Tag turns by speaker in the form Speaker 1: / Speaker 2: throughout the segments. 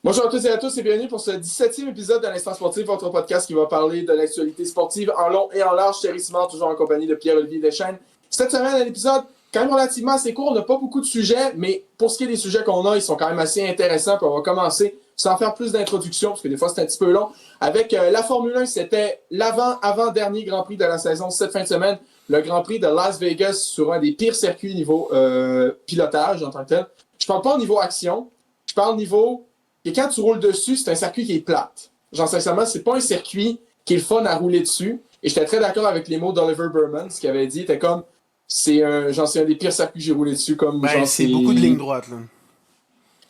Speaker 1: Bonjour à toutes et à tous et bienvenue pour ce 17e épisode de l'Instant Sportif, votre podcast qui va parler de l'actualité sportive en long et en large. Thierry Simard, toujours en compagnie de Pierre-Olivier Deschênes. Cette semaine, un épisode quand même relativement assez court. On n'a pas beaucoup de sujets, mais pour ce qui est des sujets qu'on a, ils sont quand même assez intéressants. Puis on va commencer sans faire plus d'introduction, parce que des fois c'est un petit peu long. Avec la Formule 1, c'était l'avant-dernier Grand Prix de la saison cette fin de semaine. Le Grand Prix de Las Vegas sur un des pires circuits niveau pilotage en tant que tel. Je parle pas au niveau action, je parle au niveau... Et quand tu roules dessus, c'est un circuit qui est plate. Genre, sincèrement, c'est pas un circuit qui est le fun à rouler dessus. Et j'étais très d'accord avec les mots d'Oliver Burman, ce qu'il avait dit. Était comme, c'est un des pires circuits que j'ai roulé dessus. Comme,
Speaker 2: Ben,
Speaker 1: genre,
Speaker 2: c'est beaucoup de lignes
Speaker 1: c'est.
Speaker 2: droites, là.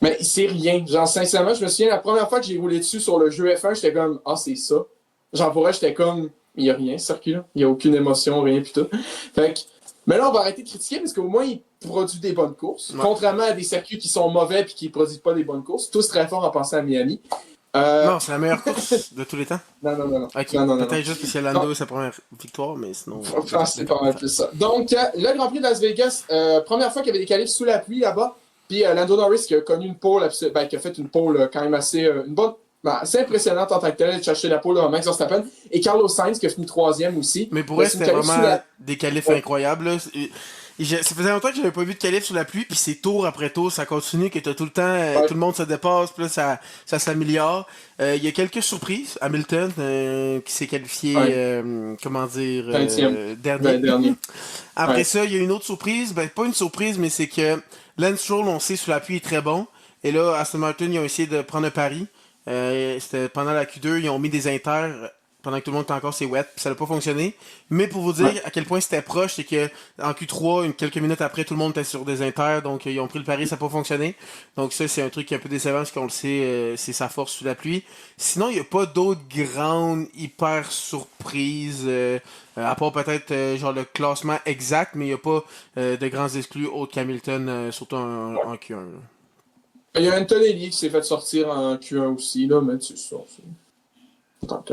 Speaker 1: Mais c'est rien. Genre, sincèrement, je me souviens, la première fois que j'ai roulé dessus sur le jeu F1, j'étais comme, ah, c'est ça. Genre, pour elle, j'étais comme, il n'y a rien, ce circuit-là. Il n'y a aucune émotion, rien, pis tout. Fait que, mais là, on va arrêter de critiquer parce qu'au moins, il produit des bonnes courses.
Speaker 2: Ouais.
Speaker 1: Contrairement à des circuits qui sont mauvais et qui ne produisent pas des bonnes courses. Tous très forts en pensant à Miami. Euh,
Speaker 2: Non, c'est la meilleure course de tous les temps.
Speaker 1: non, non, non, non.
Speaker 2: Ok,
Speaker 1: Non, non, non, non.
Speaker 2: peut-être juste parce que Lando est sa première victoire, mais sinon.
Speaker 1: Je pense que c'est pas mal plus ça. Donc, le Grand Prix de Las Vegas, première fois qu'il y avait des qualifs sous la pluie là-bas. Puis Lando Norris qui a connu une pole, qui a fait une pole quand même assez, une bonne, assez impressionnante en tant que telle, de chercher la pole à Max Verstappen. Et Carlos Sainz qui a fini troisième aussi.
Speaker 2: Mais pour elle,
Speaker 1: C'est une
Speaker 2: c'était
Speaker 1: qualif sous
Speaker 2: vraiment
Speaker 1: la...
Speaker 2: des qualifs
Speaker 1: Ouais.
Speaker 2: incroyables, là. Ça faisait longtemps que j'avais pas vu de qualif sous la pluie, puis c'est tour après tour, ça continue, que t'as tout le temps,
Speaker 1: Ouais.
Speaker 2: tout le monde se dépasse, puis là, ça s'améliore. Il y a quelques surprises. Hamilton, qui s'est qualifié,
Speaker 1: Ouais.
Speaker 2: comment dire,
Speaker 1: 20e.
Speaker 2: dernier.
Speaker 1: Dernier.
Speaker 2: Après
Speaker 1: Ouais.
Speaker 2: ça, il y a une autre surprise. Ben, pas une surprise, mais c'est que Lance Stroll, on sait, sous la pluie, est très bon. Et là, Aston Martin, ils ont essayé de prendre un pari. C'était pendant la Q2, ils ont mis des inters pendant que tout le monde était encore c'est wet, puis ça n'a pas fonctionné. Mais pour vous dire
Speaker 1: Ouais.
Speaker 2: à quel point c'était proche, c'est que en Q3, quelques minutes après, tout le monde était sur des inters, donc ils ont pris le pari, ça n'a pas fonctionné. Donc ça, c'est un truc qui est un peu décevant, parce qu'on le sait, c'est sa force sous la pluie. Sinon, il n'y a pas d'autres grandes hyper surprises, à part peut-être genre le classement exact, mais il n'y a pas de grands exclus autres qu'Hamilton, surtout en Q1. Là.
Speaker 1: Il y a Antonelli qui s'est fait sortir en Q1 aussi, là, mais c'est ça. Tant que...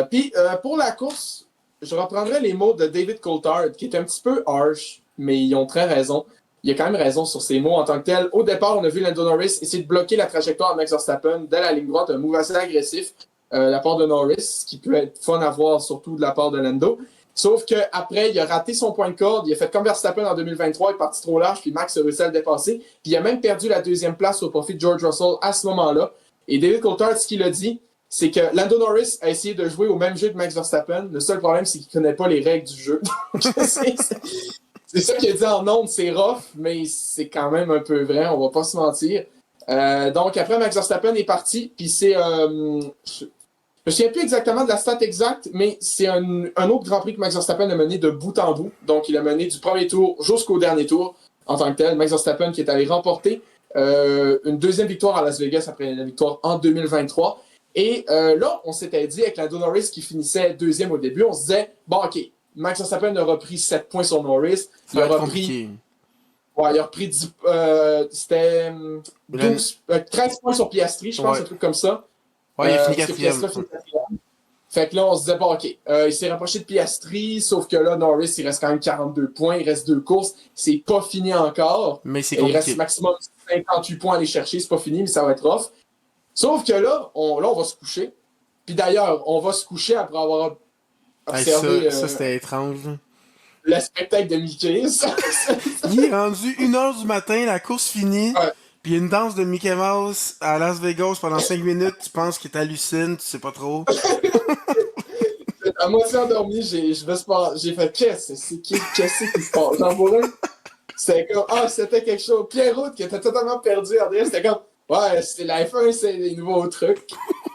Speaker 1: Puis, pour la course, je reprendrai les mots de David Coulthard, qui est un petit peu harsh, mais ils ont très raison. Il a quand même raison sur ces mots en tant que tel. Au départ, on a vu Lando Norris essayer de bloquer la trajectoire de Max Verstappen dès la ligne droite, un move assez agressif de la part de Norris, qui peut être fun à voir, surtout de la part de Lando. Sauf qu'après, il a raté son point de corde. Il a fait comme Verstappen en 2023, il est parti trop large, puis Max a réussi à le dépasser. Puis il a même perdu la deuxième place au profit de George Russell à ce moment-là. Et David Coulthard, ce qu'il a dit, c'est que Lando Norris a essayé de jouer au même jeu que Max Verstappen. Le seul problème, c'est qu'il ne connaît pas les règles du jeu. C'est ça qu'il a dit en ondes, c'est rough, mais c'est quand même un peu vrai, on va pas se mentir. Donc après, Max Verstappen est parti, puis c'est... je me souviens plus exactement de la stat exacte, mais c'est un autre Grand Prix que Max Verstappen a mené de bout en bout. Donc il a mené du premier tour jusqu'au dernier tour en tant que tel. Max Verstappen qui est allé remporter une deuxième victoire à Las Vegas après la victoire en 2023. Et là, on s'était dit avec Lando Norris qui finissait deuxième au début, on se disait, bon, OK, Max Verstappen aura pris 7 points sur Norris.
Speaker 2: Ça va être compliqué.
Speaker 1: Il a repris 10, c'était 13 points sur Piastri, je pense,
Speaker 2: Ouais.
Speaker 1: un truc comme ça.
Speaker 2: Ouais, il a fini
Speaker 1: Parce que
Speaker 2: quatrième.
Speaker 1: Piastri a fini quatrième. Fait que là, on se disait, bon, OK, il s'est rapproché de Piastri, sauf que là, Norris, il reste quand même 42 points, il reste 2 courses, c'est pas fini encore.
Speaker 2: Mais c'est
Speaker 1: Il reste
Speaker 2: compliqué.
Speaker 1: maximum 58 points à aller chercher, c'est pas fini, mais ça va être rough. Sauf que là, on va se coucher. Puis d'ailleurs, on va se coucher après avoir
Speaker 2: Hey,
Speaker 1: observé
Speaker 2: ça c'était étrange.
Speaker 1: le spectacle de Mickey.
Speaker 2: Il est rendu 1h du matin, la course finie,
Speaker 1: Ouais.
Speaker 2: puis il y a une danse de Mickey Mouse à Las Vegas pendant 5 minutes, tu penses qu'il t'hallucine, tu sais pas trop.
Speaker 1: À moitié endormi, j'ai fait qu'est-ce qui se passe? Genre pour eux, c'était comme c'était quelque chose. Pierre-Route qui était totalement perdu, André, c'était comme ouais, c'est la F1, c'est des nouveaux trucs.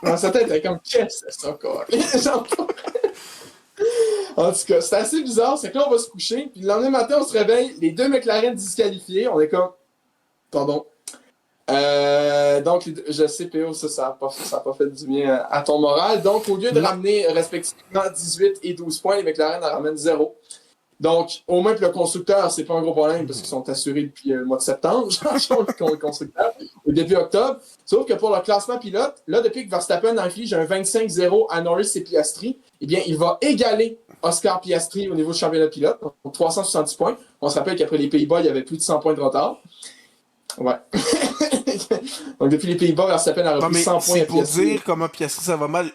Speaker 1: Dans sa tête, était comme qu'est-ce que c'est ça quoi? Genre, en tout cas, c'était assez bizarre, c'est que là on va se coucher, puis le lendemain matin on se réveille, les deux McLaren disqualifiés, on est comme pardon. Donc, je sais, PO, ça a pas fait du bien à ton moral. Donc, au lieu de
Speaker 2: Non.
Speaker 1: ramener respectivement 18 et 12 points, les McLaren en ramènent 0. Donc, au moins pour le constructeur, c'est pas un gros problème parce qu'ils sont assurés depuis le mois de septembre, genre, le constructeur, ou début octobre. Sauf que pour le classement pilote, là, depuis que Verstappen inflige un 25-0 à Norris et Piastri, eh bien, il va égaler Oscar Piastri au niveau du championnat de pilote, donc 370 points. On se rappelle qu'après les Pays-Bas, il y avait plus de 100 points de retard. Ouais. Donc, depuis les Pays-Bas, Verstappen a
Speaker 2: Non,
Speaker 1: repris
Speaker 2: mais
Speaker 1: 100 points
Speaker 2: c'est
Speaker 1: à
Speaker 2: pour
Speaker 1: Piastri.
Speaker 2: dire comment Piastri ça va mal.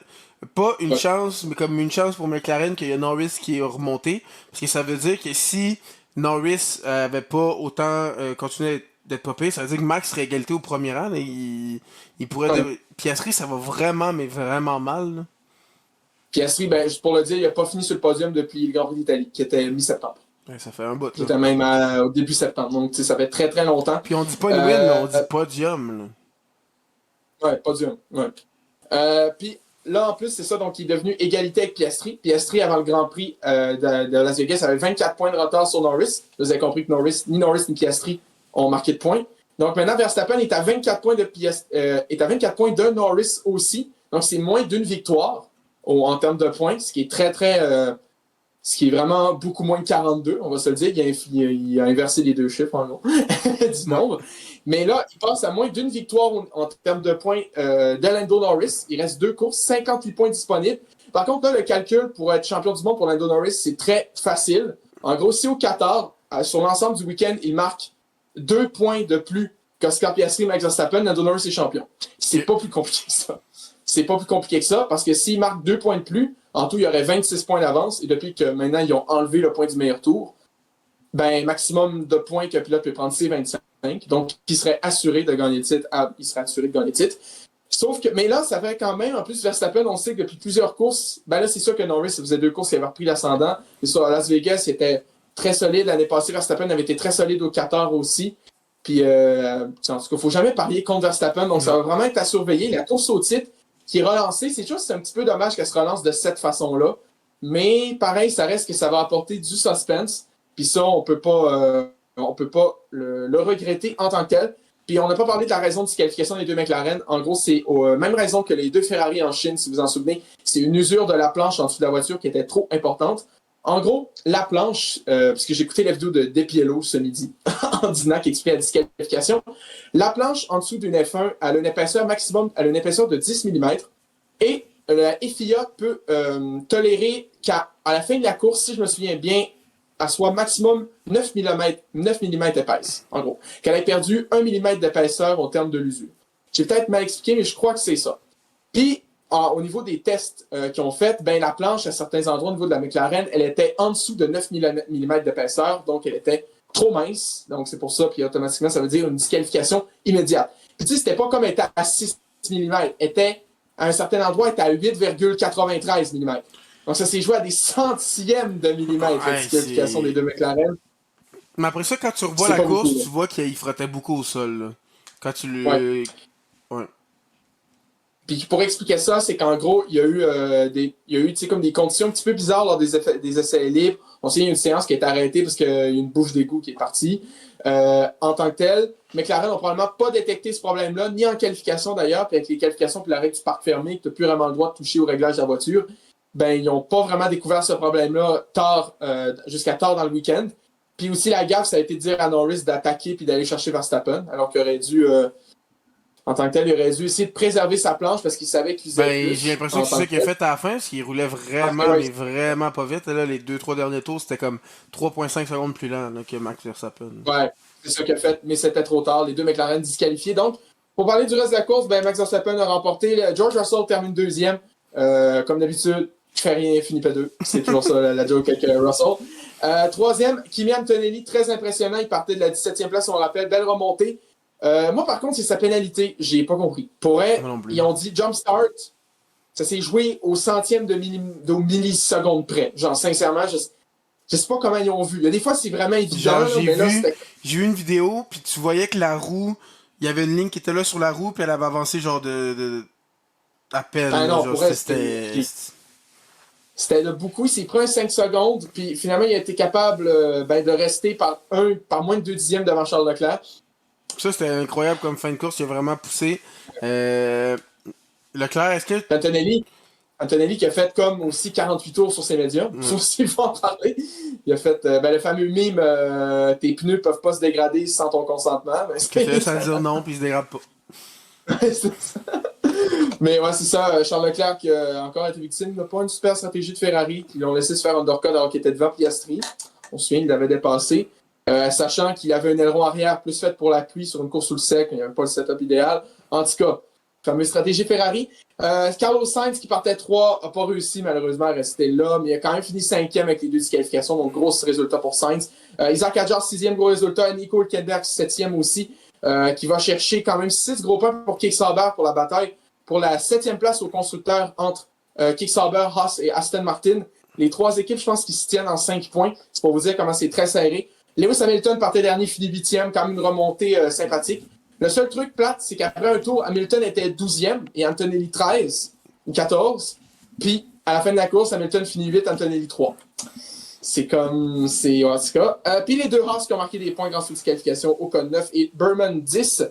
Speaker 2: Pas une
Speaker 1: Ouais.
Speaker 2: chance, mais comme une chance pour McLaren qu'il y a Norris qui est remonté. Parce que ça veut dire que si Norris avait pas autant continué d'être popé, ça veut dire que Max serait égalité au premier rang. Là, il pourrait.
Speaker 1: Ouais.
Speaker 2: Piastri, ça va vraiment, mais vraiment mal. Là.
Speaker 1: Piastri, ben, juste pour le dire, il n'a pas fini sur le podium depuis le Grand Prix d'Italie, qui était mi-septembre.
Speaker 2: Ouais, ça fait un bout,
Speaker 1: Qui
Speaker 2: là.
Speaker 1: était même au début septembre. Donc, tu sais, ça fait très, très longtemps.
Speaker 2: Puis on dit pas une win, là,
Speaker 1: Euh,
Speaker 2: on dit podium. Là.
Speaker 1: ouais, podium. Ouais. Puis là, en plus, c'est ça, donc il est devenu égalité avec Piastri. Piastri, avant le Grand Prix de Las Vegas, avait 24 points de retard sur Norris. Vous avez compris que ni Norris ni Piastri ont marqué de points. Donc maintenant, Verstappen est à 24 points est à 24 points de Norris aussi. Donc c'est moins d'une victoire en termes de points, ce qui est très, très. Ce qui est vraiment beaucoup moins de 42, on va se le dire. Il a inversé les deux chiffres en gros du
Speaker 2: Ouais.
Speaker 1: nombre. Mais là, il passe à moins d'une victoire en termes de points de Lando Norris. Il reste 2 courses, 58 points disponibles. Par contre, là, le calcul pour être champion du monde pour Lando Norris, c'est très facile. En gros, si au Qatar, sur l'ensemble du week-end, il marque 2 points de plus qu'Oscar Piastri et Max Verstappen, Lando Norris est champion. C'est pas plus compliqué que ça. C'est pas plus compliqué que ça, parce que s'il marque 2 points de plus, en tout, il y aurait 26 points d'avance. Et depuis que maintenant, ils ont enlevé le point du meilleur tour, ben, maximum de points que le pilote peut prendre, c'est 25. Donc, il serait assuré de gagner le titre. Il serait assuré de gagner le titre. Sauf que, mais là, ça fait quand même, en plus, Verstappen, on sait que depuis plusieurs courses, ben là, c'est sûr que Norris, ça faisait 2 courses, il avait repris l'ascendant. Et sur Las Vegas, il était très solide. L'année passée, Verstappen avait été très solide au Qatar aussi. Puis, en tout cas, il ne faut jamais parier contre Verstappen. Donc, ça va vraiment être à surveiller. La course au titre qui est relancée, c'est juste, c'est un petit peu dommage qu'elle se relance de cette façon-là. Mais pareil, ça reste que ça va apporter du suspense. Puis ça, on peut pas le regretter en tant que tel. Puis on n'a pas parlé de la raison de disqualification des deux McLaren. En gros, c'est même raison que les deux Ferrari en Chine, si vous en souvenez. C'est une usure de la planche en dessous de la voiture qui était trop importante. En gros, la planche, parce que j'ai écouté la vidéo de Depiello ce midi, en disant qu'il expliquait la disqualification, la planche en dessous d'une F1, elle a une épaisseur maximum, elle a une épaisseur de 10 mm. Et la FIA peut tolérer qu'à la fin de la course, si je me souviens bien, elle soit maximum 9 mm épaisse, en gros. Qu'elle ait perdu 1 mm d'épaisseur au terme de l'usure. J'ai peut-être mal expliqué, mais je crois que c'est ça. Puis, au niveau des tests qu'ils ont fait, ben, la planche, à certains endroits, au niveau de la McLaren, elle était en dessous de 9 mm d'épaisseur, donc elle était trop mince. Donc, c'est pour ça, puis automatiquement, ça veut dire une disqualification immédiate. Puis, tu sais, c'était pas comme elle était à 6 mm, elle était, à un certain endroit, elle était à 8,93 mm. Donc, ça s'est joué à des centièmes de millimètre, la
Speaker 2: Ouais,
Speaker 1: disqualification des deux McLaren.
Speaker 2: Mais après ça, quand tu revois
Speaker 1: C'est
Speaker 2: la
Speaker 1: pas beaucoup,
Speaker 2: course,
Speaker 1: là.
Speaker 2: tu vois qu'il frottait beaucoup au sol. Là. Quand tu
Speaker 1: Ouais.
Speaker 2: le. Ouais.
Speaker 1: Puis pour expliquer ça, c'est qu'en gros, il y a eu tu sais, comme des conditions un petit peu bizarres lors des essais libres. On sait qu'il y a une séance qui a été arrêtée parce qu'il y a une bouche d'égout qui est partie. En tant que tel, McLaren n'a probablement pas détecté ce problème-là, ni en qualification d'ailleurs, puis avec les qualifications puis l'arrêt du parc fermé, que tu n'as plus vraiment le droit de toucher au réglage de la voiture, ben ils n'ont pas vraiment découvert ce problème-là jusqu'à tard dans le week-end. Puis aussi, la gaffe, ça a été de dire à Norris d'attaquer puis d'aller chercher Verstappen, alors qu'il aurait dû... en tant que tel, il aurait dû essayer de préserver sa planche parce qu'il savait qu'il faisait
Speaker 2: Ben,
Speaker 1: plus.
Speaker 2: j'ai l'impression que c'est ça qu'il a fait à la fin, parce qu'il roulait vraiment, mais vraiment pas vite. Là, les 2-3 derniers tours, c'était comme 3,5 secondes plus lent là, que Max Verstappen.
Speaker 1: Ouais, c'est ça qu'il a fait, mais c'était trop tard. Les deux McLaren disqualifiés. Donc, pour parler du reste de la course, ben, Max Verstappen a remporté. George Russell termine deuxième. Comme d'habitude, fait rien, finit pas deux. C'est toujours ça la joke avec Russell. Troisième, Kimi Antonelli, très impressionnant. Il partait de la 17e place, on le rappelle. Belle remontée. Moi, par contre, c'est sa pénalité. J'ai pas compris. Pour elle, ils ont dit jump start. Ça s'est joué au centième de milliseconde près. Genre, sincèrement, je sais pas comment ils ont vu. Il y a des fois, c'est vraiment évident.
Speaker 2: Genre,
Speaker 1: mais là,
Speaker 2: j'ai vu une vidéo, puis tu voyais que la roue, il y avait une ligne qui était là sur la roue, puis elle avait avancé genre de à peine.
Speaker 1: Ben non,
Speaker 2: genre,
Speaker 1: pour elle, c'était de beaucoup. Il s'est pris un 5 secondes, puis finalement, il a été capable de rester par moins de 2 dixièmes devant Charles Leclerc.
Speaker 2: Ça, c'était incroyable comme fin de course. Il a vraiment poussé. Leclerc, est-ce que.
Speaker 1: Antonelli qui a fait comme aussi 48 tours sur ses médiums. Ça aussi, il faut en parler. Il a fait le fameux mime tes pneus peuvent pas se dégrader sans ton consentement. Ben,
Speaker 2: que tu laisses à dire non, puis il se dégrade pas.
Speaker 1: c'est ça. Mais ouais, c'est ça. Charles Leclerc qui a encore été victime. Il n'a pas une super stratégie de Ferrari. Ils l'ont laissé se faire un undercut alors qu'il était devant Piastri. On se souvient, il l'avait dépassé. Sachant qu'il avait un aileron arrière plus fait pour la pluie sur une course sous le sec, il n'y avait pas le setup idéal. En tout cas, fameuse stratégie Ferrari. Carlos Sainz, qui partait 3, n'a pas réussi malheureusement à rester là, mais il a quand même fini 5e avec les 2 disqualifications, donc gros résultat pour Sainz. Isaac Hadjar, 6e, gros résultat. Nico Hülkenberg, 7e aussi, qui va chercher quand même 6 gros points pour Kick-Sauber pour la bataille, pour la 7e place au constructeur entre Kick-Sauber, Haas et Aston Martin. Les 3 équipes, je pense, qui se tiennent en 5 points. C'est pour vous dire comment c'est très serré. Lewis Hamilton partait dernier, finit 8e, quand même une remontée sympathique. Le seul truc plate, c'est qu'après un tour, Hamilton était 12e et Antonelli 13 ou 14. Puis, à la fin de la course, Hamilton finit 8, Antonelli 3. C'est comme... C'est... En tout cas. Puis les deux Haas qui ont marqué des points grâce aux disqualifications, Ocon 9 et Berman 10.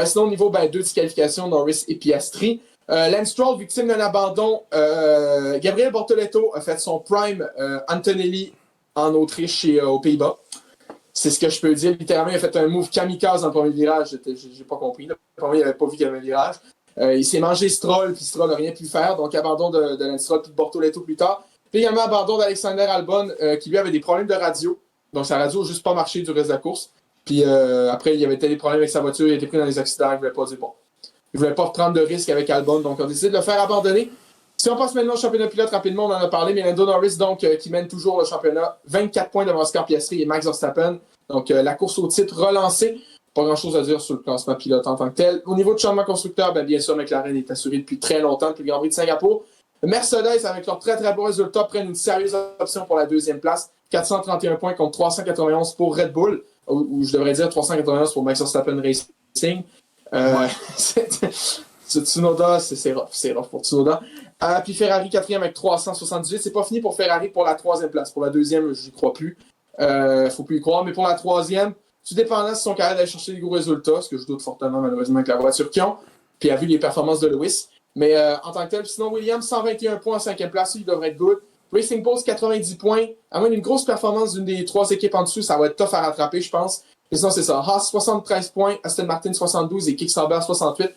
Speaker 1: Sinon, au niveau, 2 disqualifications, Norris et Piastri. Lance Stroll, victime d'un abandon. Gabriel Bortoletto a fait son prime Antonelli en Autriche et aux Pays-Bas. C'est ce que je peux dire. Littéralement, il a fait un move kamikaze dans le premier virage. J'ai pas compris. Là. Pour moi, il n'avait pas vu qu'il y avait un virage. Il s'est mangé Stroll, puis Stroll n'a rien pu faire. Donc, abandon de Lance Stroll, puis de Bortoletto plus tard. Puis également, abandon d'Alexander Albon, qui lui avait des problèmes de radio. Donc, sa radio n'a juste pas marché du reste de la course. Puis après, il y avait des problèmes avec sa voiture. Il a été pris dans des accidents. Il ne voulait pas dire bon. Il ne voulait pas prendre de risque avec Albon. Donc, on a décidé de le faire abandonner. Si on passe maintenant au championnat pilote rapidement, on en a parlé, mais Lando Norris, donc, qui mène toujours le championnat, 24 points devant Oscar Piastri et Max Verstappen. Donc, la course au titre relancée. Pas grand-chose à dire sur le classement pilote en tant que tel. Au niveau de changement constructeur, bien sûr, McLaren est assuré depuis très longtemps, depuis le Grand Prix de Singapour. Mercedes, avec leur très très beau résultat, prennent une sérieuse option pour la 2e place. 431 points contre 391 pour Red Bull, ou je devrais dire 391 pour Max Verstappen Racing. Ouais. Tsunoda, c'est rough pour Tsunoda. Puis Ferrari 4e avec 378. C'est pas fini pour Ferrari pour la 3e place. Pour la 2e, je n'y crois plus. Faut plus y croire. Mais pour la 3e, tout dépendant si sont capables d'aller chercher des gros résultats, ce que je doute fortement malheureusement avec la voiture qu'ils ont. Puis a vu les performances de Lewis. Mais en tant que tel, sinon Williams, 121 points en 5e place, il devrait être good. Racing Post, 90 points. À moins d'une grosse performance d'une des 3 équipes en dessous, ça va être tough à rattraper, je pense. Mais sinon, c'est ça. Haas, 73 points. Aston Martin, 72 et Kick-Sauber, 68.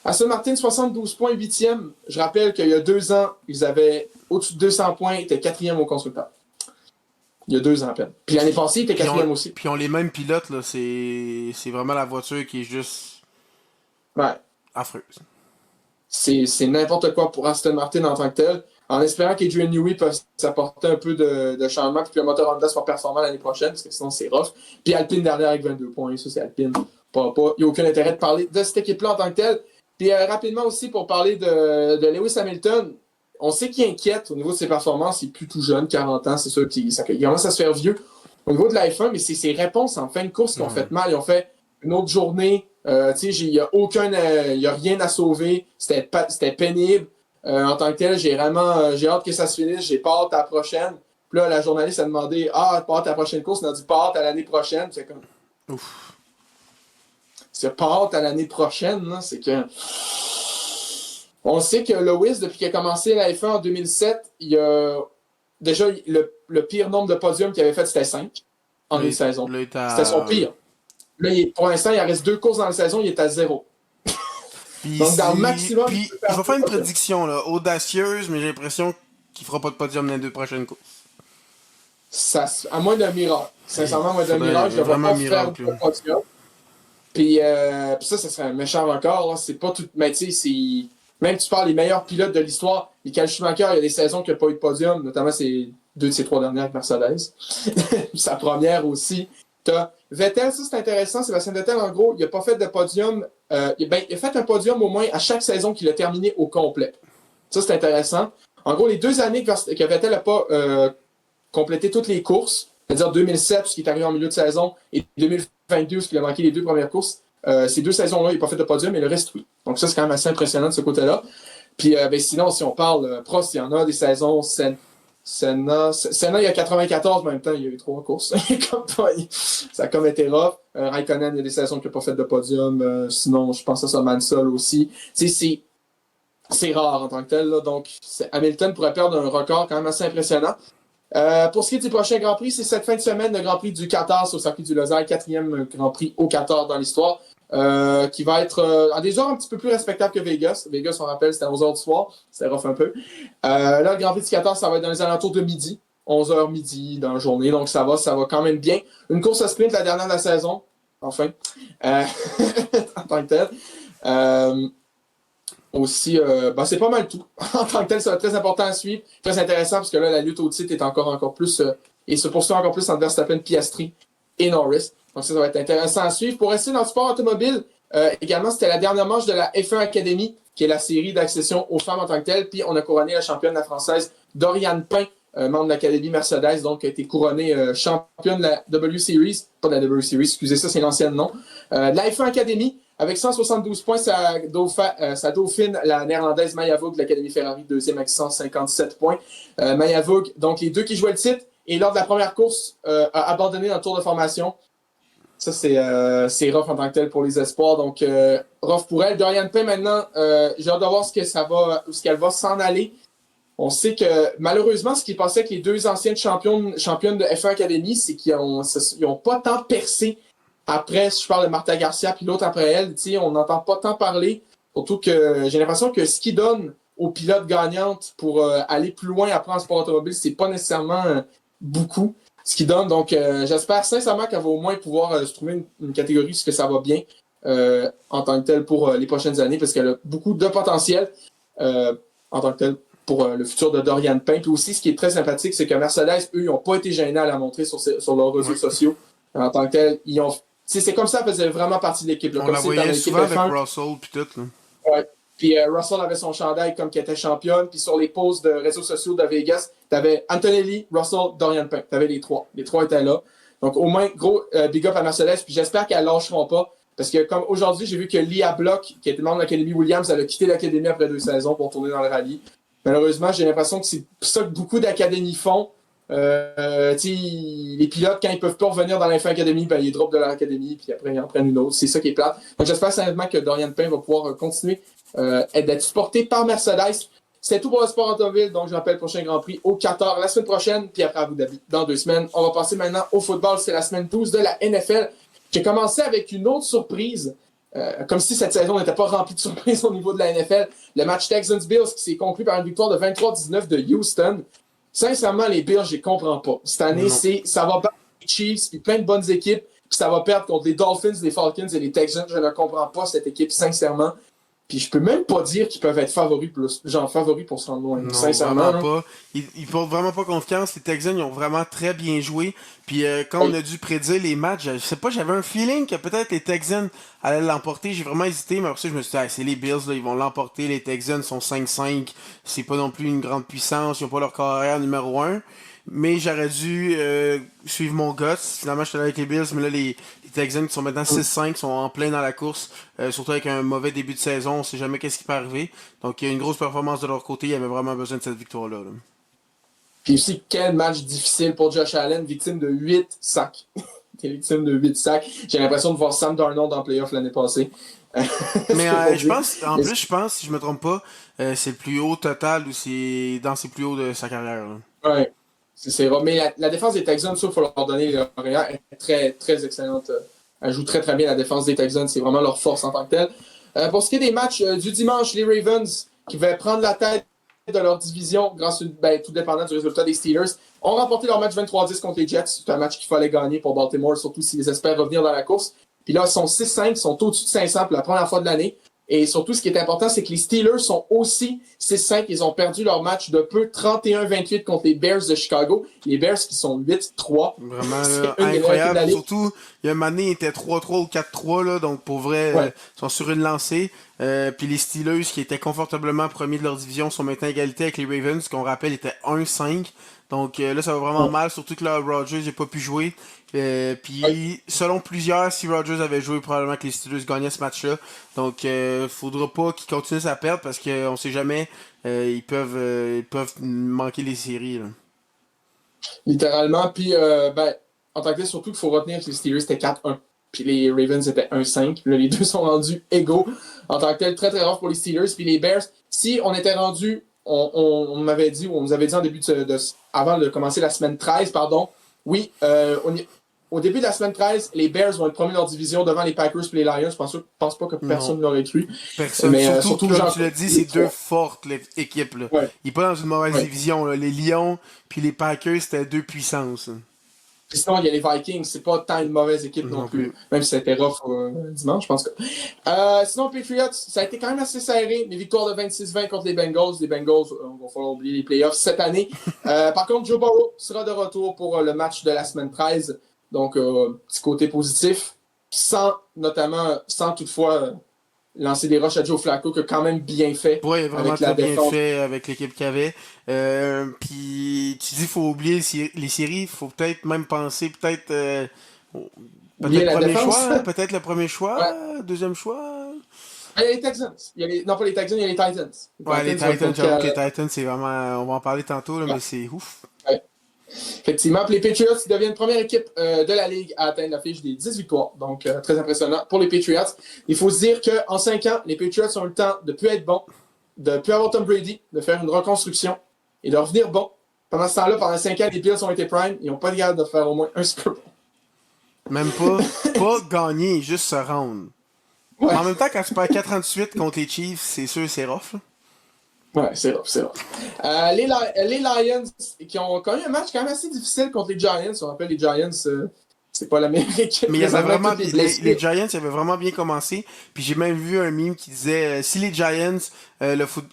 Speaker 1: Aston Martin, 72 points, 8e. Je rappelle qu'il y a 2 ans, ils avaient au-dessus de 200 points, ils étaient 4e au constructeur. Il y a 2 ans à peine. Puis l'année passée, il était 4e aussi.
Speaker 2: Puis on les mêmes pilotes, là, c'est vraiment la voiture qui est juste affreuse.
Speaker 1: C'est n'importe quoi pour Aston Martin en tant que tel. En espérant qu'Adrian Newey peut s'apporter un peu de changement, puis que le moteur Honda soit performant l'année prochaine, parce que sinon c'est rough. Puis Alpine derrière avec 22 points, ça c'est Alpine. Il n'y a aucun intérêt de parler de cette équipe-là en tant que telle. Puis rapidement aussi, pour parler de Lewis Hamilton, on sait qu'il inquiète au niveau de ses performances. Il est plus tout jeune, 40 ans, c'est sûr qu'il commence à se faire vieux au niveau de la F1, mais c'est ses réponses en fin de course qui ont fait mal. Ils ont fait une autre journée. Il n'y a rien à sauver. C'était pénible. En tant que tel, j'ai hâte que ça se finisse. J'ai pas hâte à la prochaine. Puis là, la journaliste a demandé pas hâte à la prochaine course. On a dit pas hâte à l'année prochaine. C'est comme. Ouf. C'est pas hâte à l'année prochaine. Là. C'est que. On sait que Lewis, depuis qu'il a commencé la F1 en 2007, il a. Déjà, le pire nombre de podiums qu'il avait fait, c'était 5 en une saison. C'était son pire. Là, pour l'instant, il reste 2 courses dans la saison, il est à 0.
Speaker 2: Donc, dans le maximum. Puis, je vais faire une prédiction là, audacieuse, mais j'ai l'impression qu'il fera pas de podium dans les 2 prochaines courses.
Speaker 1: À moins d'un miracle. Sincèrement, à moins d'un miracle, je ne devrais pas faire de podium. Puis ça serait un méchant record. Là. C'est pas tout. Mais tu sais, même tu parles des meilleurs pilotes de l'histoire. Michael Schumacher, il y a des saisons qu'il n'a pas eu de podium, notamment 2 de ses 3 dernières avec Mercedes. Sa première aussi. T'as Vettel, ça c'est intéressant. Sébastien Vettel, en gros, il n'a pas fait de podium. Il a fait un podium au moins à chaque saison qu'il a terminé au complet. Ça, c'est intéressant. En gros, les 2 années que Vettel n'a pas complété toutes les courses, c'est-à-dire 2007, puisqu'il est arrivé en milieu de saison, et 2022, puisqu'il a manqué les 2 premières courses, ces 2 saisons-là, il n'a pas fait de podium, mais le reste, oui. Donc ça, c'est quand même assez impressionnant de ce côté-là. Puis sinon, si on parle Prost, il y en a des saisons. Senna, il y a 94, mais en même temps, il y a eu 3 courses. Ça a comme été rough. Raikkonen, il y a des saisons qui n'ont pas fait de podium. Sinon, je pense à ça, Mansell aussi. C'est rare en tant que tel. Là. Donc, Hamilton pourrait perdre un record quand même assez impressionnant. Pour ce qui est du prochain Grand Prix, c'est cette fin de semaine, le Grand Prix du Qatar sur le circuit du Lausanne, 4e Grand Prix au Qatar dans l'histoire, qui va être à des heures un petit peu plus respectables que Vegas. Vegas, on rappelle, c'était à 11h du soir. C'était rough un peu. Là, le Grand Prix du Qatar, ça va être dans les alentours de midi. 11h midi dans la journée. Donc, ça va quand même bien. Une course à sprint, la dernière de la saison. Enfin. En tant que tel. Aussi, c'est pas mal tout. En tant que tel, ça va être très important à suivre. Très intéressant parce que là, la lutte au titre est encore plus et se poursuit encore plus entre Verstappen, Piastri et Norris. Donc ça va être intéressant à suivre. Pour rester dans le sport automobile, également, c'était la dernière manche de la F1 Academy, qui est la série d'accession aux femmes en tant que telle. Puis on a couronné la championne la française Doriane Pain, membre de l'Académie Mercedes, donc qui a été couronnée championne de la W Series. Pas de la W Series, excusez ça, c'est l'ancienne nom. De la F1 Academy. Avec 172 points, sa dauphine, la néerlandaise Maya Vogt de l'Académie Ferrari, deuxième avec 157 points. Maya Vogt, donc les deux qui jouaient le titre, et lors de la première course, a abandonné dans le tour de formation. Ça, c'est rough en tant que tel pour les espoirs, donc rough pour elle. Doriane Pain, maintenant, j'ai hâte de voir où qu'elle va s'en aller. On sait que, malheureusement, ce qui passait avec les deux anciennes championnes de F1 Academy, c'est qu'ils n'ont pas tant percé. Après, si je parle de Marta Garcia, puis l'autre après elle, on n'entend pas tant parler. Surtout que j'ai l'impression que ce qui donne aux pilotes gagnantes pour aller plus loin après en sport automobile, c'est pas nécessairement beaucoup ce qui donne. Donc, j'espère sincèrement qu'elle va au moins pouvoir se trouver une catégorie puisque ça va bien en tant que tel pour les prochaines années parce qu'elle a beaucoup de potentiel en tant que tel pour le futur de Doriane Pain. Puis aussi, ce qui est très sympathique, c'est que Mercedes, eux, ils n'ont pas été gênés à la montrer sur leurs réseaux sociaux. En tant que tel, ils ont c'est comme ça, elle faisait vraiment partie de l'équipe. Là.
Speaker 2: On
Speaker 1: comme
Speaker 2: la voyait souvent avec Russell puis tout. Là.
Speaker 1: Ouais. Puis Russell avait son chandail comme qui était championne. Puis sur les posts de réseaux sociaux de Vegas, t'avais Antonelli, Russell, Doriane Pain. T'avais les trois. Les trois étaient là. Donc au moins, gros big up à Mercedes. Puis j'espère qu'elles lâcheront pas. Parce que comme aujourd'hui, j'ai vu que Leah Block, qui était membre de l'Académie Williams, elle a quitté l'Académie après 2 saisons pour tourner dans le rallye. Malheureusement, j'ai l'impression que c'est ça que beaucoup d'académies font. Les pilotes, quand ils peuvent pas revenir dans l'F1 Academy, ben, ils droppent de leur académie, puis après, ils en prennent une autre. C'est ça qui est plate. Donc, j'espère sincèrement que Doriane Pain va pouvoir continuer d'être supporté par Mercedes. C'est tout pour le sport automobile. Donc, je rappelle le prochain Grand Prix au Qatar la semaine prochaine, puis après à Abu Dhabi dans 2 semaines. On va passer maintenant au football. C'est la semaine 12 de la NFL. J'ai commencé avec une autre surprise. Comme si cette saison n'était pas remplie de surprises au niveau de la NFL. Le match Texans-Bills qui s'est conclu par une victoire de 23-19 de Houston. Sincèrement, les Bills, je les comprends pas. Cette année, ça va battre les Chiefs puis plein de bonnes équipes, puis ça va perdre contre les Dolphins, les Falcons et les Texans. Je ne comprends pas cette équipe, sincèrement. Puis je peux même pas dire qu'ils peuvent être favoris pour se rendre loin.
Speaker 2: Non,
Speaker 1: sincèrement.
Speaker 2: Vraiment pas. Ils portent vraiment pas confiance. Les Texans, ils ont vraiment très bien joué. Puis quand on a dû prédire les matchs, je sais pas, j'avais un feeling que peut-être les Texans allaient l'emporter. J'ai vraiment hésité, mais après ça, je me suis dit, c'est les Bills, là, ils vont l'emporter. Les Texans sont 5-5. C'est pas non plus une grande puissance. Ils ont pas leur carrière numéro 1. Mais j'aurais dû suivre mon gut. Finalement, je suis allé avec les Bills, mais là, les Texans qui sont maintenant 6-5 sont en plein dans la course. Surtout avec un mauvais début de saison, on sait jamais qu'est-ce qui peut arriver. Donc, il y a une grosse performance de leur côté. Il y avait vraiment besoin de cette victoire-là. Là.
Speaker 1: Puis aussi, quel match difficile pour Josh Allen, victime de 8 sacs. T'es victime de 8 sacs. J'ai l'impression de voir Sam Darnold en playoff l'année passée.
Speaker 2: Mais je pense, si je me trompe pas, c'est le plus haut total ou c'est dans ses plus hauts de sa carrière. Là.
Speaker 1: Ouais. C'est vrai. Mais la défense des Texans, il faut leur donner leur carrière, est très, très excellente. Elle joue très, très bien la défense des Texans. C'est vraiment leur force en tant que telle. Pour ce qui est des matchs du dimanche, les Ravens, qui vont prendre la tête de leur division, tout dépendant du résultat des Steelers, ont remporté leur match 23-10 contre les Jets. C'est un match qu'il fallait gagner pour Baltimore, surtout s'ils espèrent revenir dans la course. Puis là, ils sont 6-5, ils sont au-dessus de 500 pour la première fois de l'année. Et surtout, ce qui est important, c'est que les Steelers sont aussi 6-5. Ils ont perdu leur match de peu 31-28 contre les Bears de Chicago. Les Bears qui sont 8-3.
Speaker 2: Vraiment incroyable. Surtout, il y a un moment donné, ils étaient 3-3 ou 4-3. Là, donc, pour vrai, ils sont sur une lancée. Puis les Steelers, qui étaient confortablement premiers de leur division, sont maintenant à égalité avec les Ravens, qu'on rappelle étaient 1-5. Donc là, ça va vraiment mal. Surtout que là, Rodgers n'a pas pu jouer. Puis, selon plusieurs, si Rodgers avait joué, probablement que les Steelers gagnaient ce match-là. Donc, faudra pas qu'ils continuent à perdre parce qu'on sait jamais, ils peuvent manquer les séries. Là.
Speaker 1: Littéralement. Puis, en tant que tel, surtout qu'il faut retenir que les Steelers étaient 4-1. Puis les Ravens étaient 1-5. Puis là, les deux sont rendus égaux. En tant que tel, très très rare pour les Steelers. Puis les Bears, si on était rendu, on m'avait dit, ou on nous avait dit en début avant de commencer la semaine 13, pardon, oui, au début de la semaine 13, les Bears vont être premiers de leur division devant les Packers et les Lions. Je pense pas que personne ne l'aurait cru.
Speaker 2: Personne.
Speaker 1: Mais
Speaker 2: surtout comme
Speaker 1: genre,
Speaker 2: tu l'as dit, c'est deux fortes équipes. Là.
Speaker 1: ouais.
Speaker 2: Il n'est pas dans une mauvaise division. Là. Les Lions puis les Packers, c'était deux puissances.
Speaker 1: Puis sinon, il y a les Vikings. C'est pas tant une mauvaise équipe non plus. Même si c'était rough dimanche, je pense que. Sinon, Patriots, ça a été quand même assez serré. Les victoires de 26-20 contre les Bengals. Les Bengals, on va falloir oublier les playoffs cette année. Par contre, Joe Burrow sera de retour pour le match de la semaine 13. Donc, petit côté positif. Sans toutefois lancer des rushs à Joe Flacco, qui a quand même bien fait.
Speaker 2: Oui, vraiment
Speaker 1: avec la
Speaker 2: très bien
Speaker 1: défense.
Speaker 2: fait avec l'équipe qu'il y avait. Puis tu dis faut oublier les séries, faut peut-être même penser peut-être
Speaker 1: Oublier la
Speaker 2: premier
Speaker 1: défense.
Speaker 2: choix, peut-être le premier choix, deuxième choix.
Speaker 1: Il y a les Texans. Non, pas les Texans, il y a les Titans.
Speaker 2: Les Titans, j'avoue que les Titans, c'est vraiment. On va en parler tantôt, là, mais c'est ouf.
Speaker 1: Ouais. Effectivement, puis les Patriots deviennent première équipe de la Ligue à atteindre la fiche des 10 victoires. Donc, très impressionnant pour les Patriots. Il faut se dire qu'en 5 ans, les Patriots ont eu le temps de ne plus être bons, de ne plus avoir Tom Brady, de faire une reconstruction et de revenir bons. Pendant ce temps-là, pendant 5 ans, les Bills ont été prime. Ils n'ont pas de garde de faire au moins un Super Bowl.
Speaker 2: Même pas gagner, juste se rendre. Ouais. En même temps, quand tu perds 4-38 contre les Chiefs, c'est sûr c'est rough. Là.
Speaker 1: Ouais, c'est rough. Les Lions, qui ont connu un match quand même assez difficile contre les Giants. On rappelle les Giants, c'est pas la meilleure équipe.
Speaker 2: Mais il y avait vraiment les Giants avaient vraiment bien commencé. Puis j'ai même vu un meme qui disait si les Giants,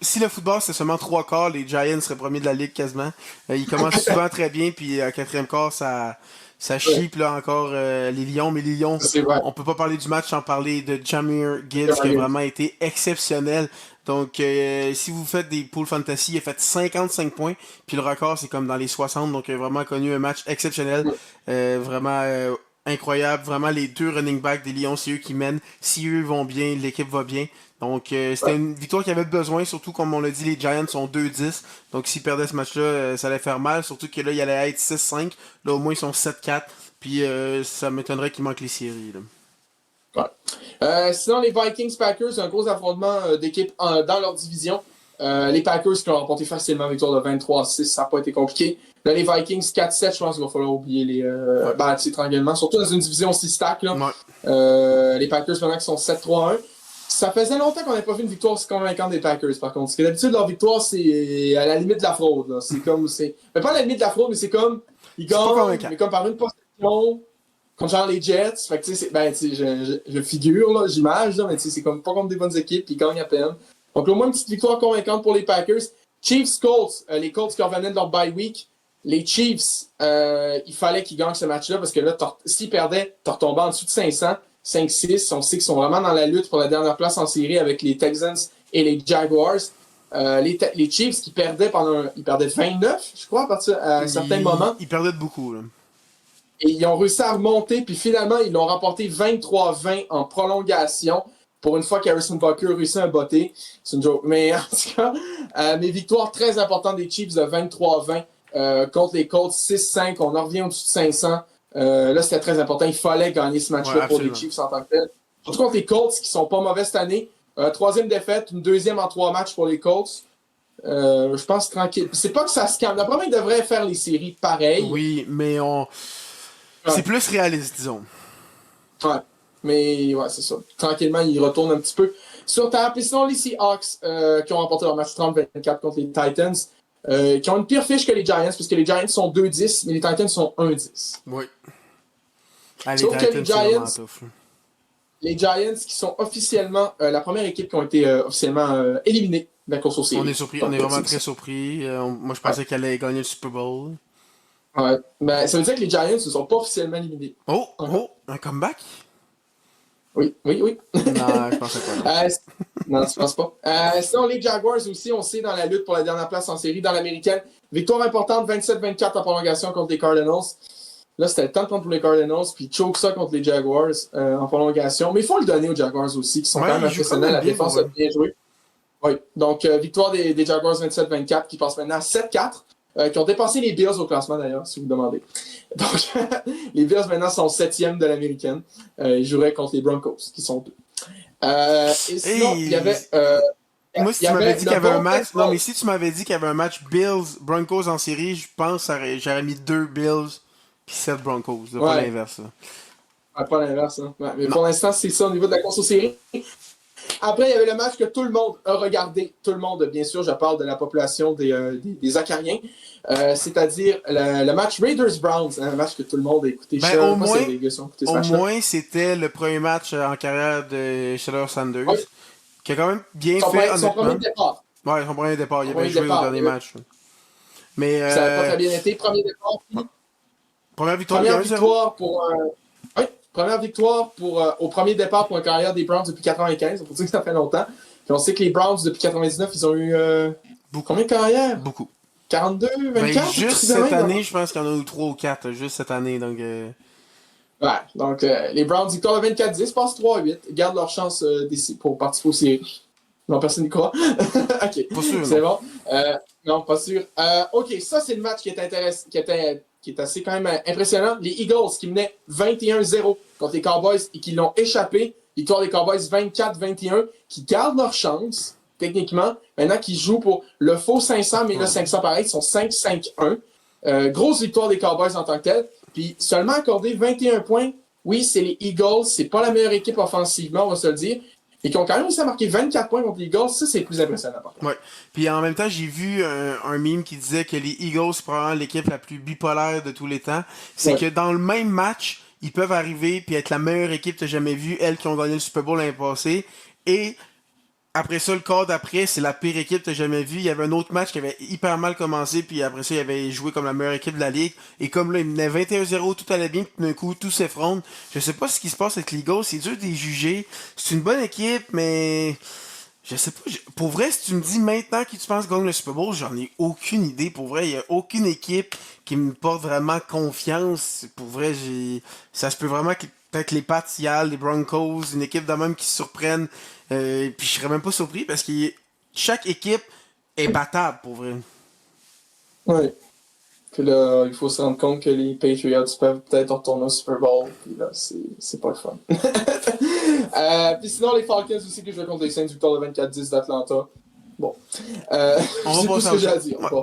Speaker 2: si le football c'était seulement 3 quarts, les Giants seraient premiers de la ligue quasiment. Ils commencent souvent très bien, puis à 4e quart, ça chie, puis là encore les Lions, mais les Lions, on peut pas parler du match sans parler de Jahmyr Gibbs qui a vraiment été exceptionnel. Donc si vous faites des poules fantasy, il a fait 55 points, puis le record c'est comme dans les 60, donc il a vraiment connu un match exceptionnel, vraiment incroyable, vraiment les deux running backs des Lions, c'est eux qui mènent, si eux vont bien, l'équipe va bien. Donc c'était une victoire qui avait besoin, surtout comme on l'a dit, les Giants sont 2-10. Donc s'ils perdaient ce match-là, ça allait faire mal. Surtout que là, il allait être 6-5. Là, au moins, ils sont 7-4. Puis ça m'étonnerait qu'il manque les séries. Là.
Speaker 1: Sinon, les Vikings-Packers, un gros affrontement d'équipes dans leur division. Les Packers qui ont remporté facilement une victoire de 23-6, ça n'a pas été compliqué. Là, les Vikings 4-7, je pense qu'il va falloir oublier les bâtis tranquillement. Surtout dans une division aussi stack. Là. Ouais. Les Packers, maintenant, qui sont 7-3-1. Ça faisait longtemps qu'on n'avait pas vu une victoire aussi convaincante des Packers, par contre. Parce que d'habitude, leur victoire, c'est à la limite de la fraude. Là. C'est comme. Mais pas à la limite de la fraude, mais c'est comme. Ils gagnent, mais comme par une possession contre genre les Jets. Fait que tu sais, je figure, là, j'image, là, mais tu sais, c'est comme pas contre des bonnes équipes, puis ils gagnent à peine. Donc, au moins, une petite victoire convaincante pour les Packers. Chiefs-Colts, les Colts qui revenaient de leur bye week. Les Chiefs, il fallait qu'ils gagnent ce match-là, parce que là, s'ils perdaient, t'en retombais en dessous de 500. 5-6, on sait qu'ils sont vraiment dans la lutte pour la dernière place en série avec les Texans et les Jaguars. Les Chiefs qui perdaient ils perdaient 29, je crois, à un certain moment.
Speaker 2: Ils perdaient de beaucoup. Là.
Speaker 1: Et ils ont réussi à remonter, puis finalement, ils l'ont remporté 23-20 en prolongation. Pour une fois qu'Harrison Butker a réussi à botter. C'est une joke. Mais en tout cas, mes victoires très importantes des Chiefs de 23-20 contre les Colts 6-5. On en revient au-dessus de 500. Là, c'était très important. Il fallait gagner ce match-là pour les Chiefs en tant que tel. Surtout contre les Colts, qui sont pas mauvais cette année. 3e défaite, une 2e en 3 matchs pour les Colts. Je pense tranquille. C'est pas que ça se calme. D'après moi, ils devraient faire les séries pareilles.
Speaker 2: Oui, mais c'est plus réaliste, disons.
Speaker 1: Ouais. Mais ouais, c'est ça. Tranquillement, ils retournent un petit peu sur terre. Puis sinon, les Seahawks qui ont remporté leur match 30-24 contre les Titans. Qui ont une pire fiche que les Giants, puisque les Giants sont 2-10, mais les Titans sont 1-10.
Speaker 2: Oui.
Speaker 1: Sauf que les Giants qui sont officiellement la première équipe qui ont été officiellement éliminés de la course aux séries.
Speaker 2: On est surpris, on est vraiment très surpris. Moi, je pensais qu'elle allait gagner le Super Bowl.
Speaker 1: Ouais. Ben, ça veut dire que les Giants ne sont pas officiellement éliminés.
Speaker 2: Un comeback?
Speaker 1: Oui.
Speaker 2: Non, je pensais pas.
Speaker 1: Non, tu penses pas. Sinon, les Jaguars aussi, on sait, dans la lutte pour la dernière place en série dans l'américaine. Victoire importante, 27-24 en prolongation contre les Cardinals. Là, c'était le temps de prendre pour les Cardinals, puis choke ça contre les Jaguars en prolongation. Mais il faut le donner aux Jaguars aussi, qui sont quand même impressionnants. La défense a bien joué. Oui. Donc, victoire des Jaguars 27-24, qui passent maintenant à 7-4. Qui ont dépassé les Bills au classement d'ailleurs, si vous demandez. Donc, les Bills maintenant sont 7e de l'américaine. Ils joueraient contre les Broncos, qui sont 2. Et sinon, il y avait.
Speaker 2: Moi, si tu m'avais dit qu'il y avait un match. Non, mais si tu m'avais dit qu'il y avait un match Bills-Broncos en série, je pense que j'aurais mis 2 Bills puis 7 Broncos. Là, pas
Speaker 1: Ouais.
Speaker 2: l'inverse. Là.
Speaker 1: Pas l'inverse. Hein. Ouais, mais
Speaker 2: Non.
Speaker 1: pour l'instant, c'est ça au niveau de la course aux séries. Après, il y avait le match que tout le monde a regardé. Tout le monde, bien sûr, je parle de la population des Acariens. C'est-à-dire le match Raiders-Browns. Un match que tout le monde a écouté. Je
Speaker 2: Ben,
Speaker 1: sais même pas si les gars ont écouté ce
Speaker 2: au
Speaker 1: match-là.
Speaker 2: moins, c'était le premier match en carrière de Shedeur Sanders,
Speaker 1: Oui.
Speaker 2: qui a quand même bien
Speaker 1: Son,
Speaker 2: fait,
Speaker 1: son premier
Speaker 2: honnêtement.
Speaker 1: départ.
Speaker 2: Ouais, son premier départ. Il
Speaker 1: Son
Speaker 2: avait
Speaker 1: premier
Speaker 2: joué au
Speaker 1: départ.
Speaker 2: dernier match. Mais,
Speaker 1: Ça n'a pas très bien été. Premier départ.
Speaker 2: ouais. Première victoire,
Speaker 1: Première
Speaker 2: 1-0.
Speaker 1: victoire pour. Oui, première victoire au premier départ pour une carrière des Browns depuis 95. On peut dire que ça fait longtemps. Puis on sait que les Browns, depuis 99, ils ont eu. Combien de carrières?
Speaker 2: Beaucoup.
Speaker 1: 42, 24?
Speaker 2: Ben, juste cette année, je pense qu'il y en a eu 3 ou 4. Juste cette année. Donc,
Speaker 1: Ouais, donc les Browns, victoire de 24-10, passent 3-8, gardent leur chance pour participer aux séries. Non, personne n'y croit. Ok,
Speaker 2: pas sûr,
Speaker 1: c'est
Speaker 2: non.
Speaker 1: bon. Non, pas sûr. Ok, ça, c'est le match qui est intéressant, qui est assez quand même impressionnant. Les Eagles qui menaient 21-0 contre les Cowboys et qui l'ont échappé. Victoire des Cowboys 24-21, qui gardent leur chance, techniquement. Maintenant, qui jouent pour le faux 500, mais le 500 pareil, ils sont 5-5-1. Grosse victoire des Cowboys en tant que telle. Puis seulement accordé 21 points. Oui, c'est les Eagles. C'est pas la meilleure équipe offensivement, on va se le dire. Et qui ont quand même réussi à marquer 24 points contre les Eagles. Ça, c'est le plus impressionnant.
Speaker 2: Ouais. Puis en même temps, j'ai vu un meme qui disait que les Eagles, c'est probablement l'équipe la plus bipolaire de tous les temps. C'est que dans le même match, ils peuvent arriver puis être la meilleure équipe que tu as jamais vue, elles qui ont gagné le Super Bowl l'année passée. Et après ça, le quart d'après, c'est la pire équipe que t'as jamais vue. Il y avait un autre match qui avait hyper mal commencé, puis après ça, il avait joué comme la meilleure équipe de la ligue. Et comme là, il menait 21-0, tout allait bien, puis d'un coup, tout s'effondre. Je sais pas ce qui se passe avec les Eagles, c'est dur de les juger. C'est une bonne équipe, mais... Je sais pas, pour vrai, si tu me dis maintenant qui tu penses gagne le Super Bowl, j'en ai aucune idée. Pour vrai, il y a aucune équipe qui me porte vraiment confiance. Pour vrai, ça se peut vraiment que peut-être les Pats y aillent, les Broncos, une équipe de même qui se surprennent. Puis je serais même pas surpris parce que chaque équipe est battable, pour vrai.
Speaker 1: Oui. Puis là, il faut se rendre compte que les Patriots peuvent peut-être retourner au Super Bowl. Puis là, c'est pas le fun. Puis sinon, les Falcons aussi que je vais contre les Saints, victoire de 24-10 d'Atlanta. Bon.
Speaker 2: On
Speaker 1: c'est
Speaker 2: va
Speaker 1: tout ce que j'ai à dire.
Speaker 2: Ouais.
Speaker 1: Bon.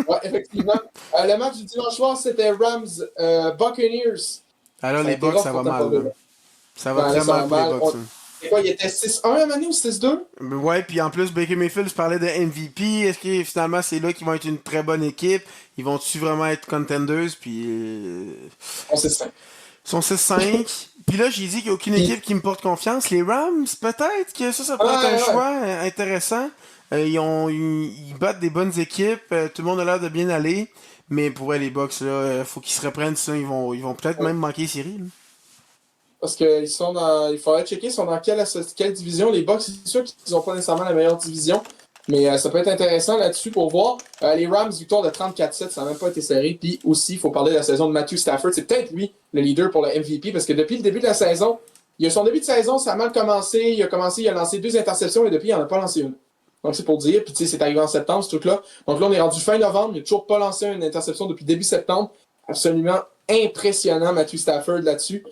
Speaker 1: Ouais, effectivement. Le match du dimanche soir, c'était Rams Buccaneers.
Speaker 2: Alors les Bucks, ça va mal. Là. Ça va très mal pour les Bucks.
Speaker 1: C'est quoi, il était 6-1 à Manu ou 6-2?
Speaker 2: Ouais, puis en plus, Baker Mayfield, je parlais de MVP. Est-ce que finalement, c'est là qu'ils vont être une très bonne équipe? Ils vont-tu vraiment être contenders? Puis.
Speaker 1: On 6-5.
Speaker 2: Ils sont 6-5. Puis là, j'ai dit qu'il n'y a aucune équipe qui me porte confiance. Les Rams, peut-être que ça pourrait être un choix intéressant. Ils battent des bonnes équipes. Tout le monde a l'air de bien aller. Mais pour les Bucks, là, faut qu'ils se reprennent. Sinon, ils vont peut-être même manquer les séries. Là.
Speaker 1: Parce qu'ils sont dans. Il faudrait checker, ils sont dans quelle division. Les Bucks, c'est sûr qu'ils n'ont pas nécessairement la meilleure division. Mais ça peut être intéressant là-dessus pour voir. Les Rams, victoire de 34-7, ça n'a même pas été serré. Puis aussi, il faut parler de la saison de Matthew Stafford. C'est peut-être lui le leader pour le MVP parce que depuis le début de la saison, son début de saison, ça a mal commencé. Il a lancé 2 interceptions et depuis, il n'en a pas lancé une. Donc c'est pour dire. Puis tu sais, c'est arrivé en septembre, ce truc-là. Donc là, on est rendu fin novembre. Il n'a toujours pas lancé une interception depuis début septembre. Absolument impressionnant, Matthew Stafford là-dessus.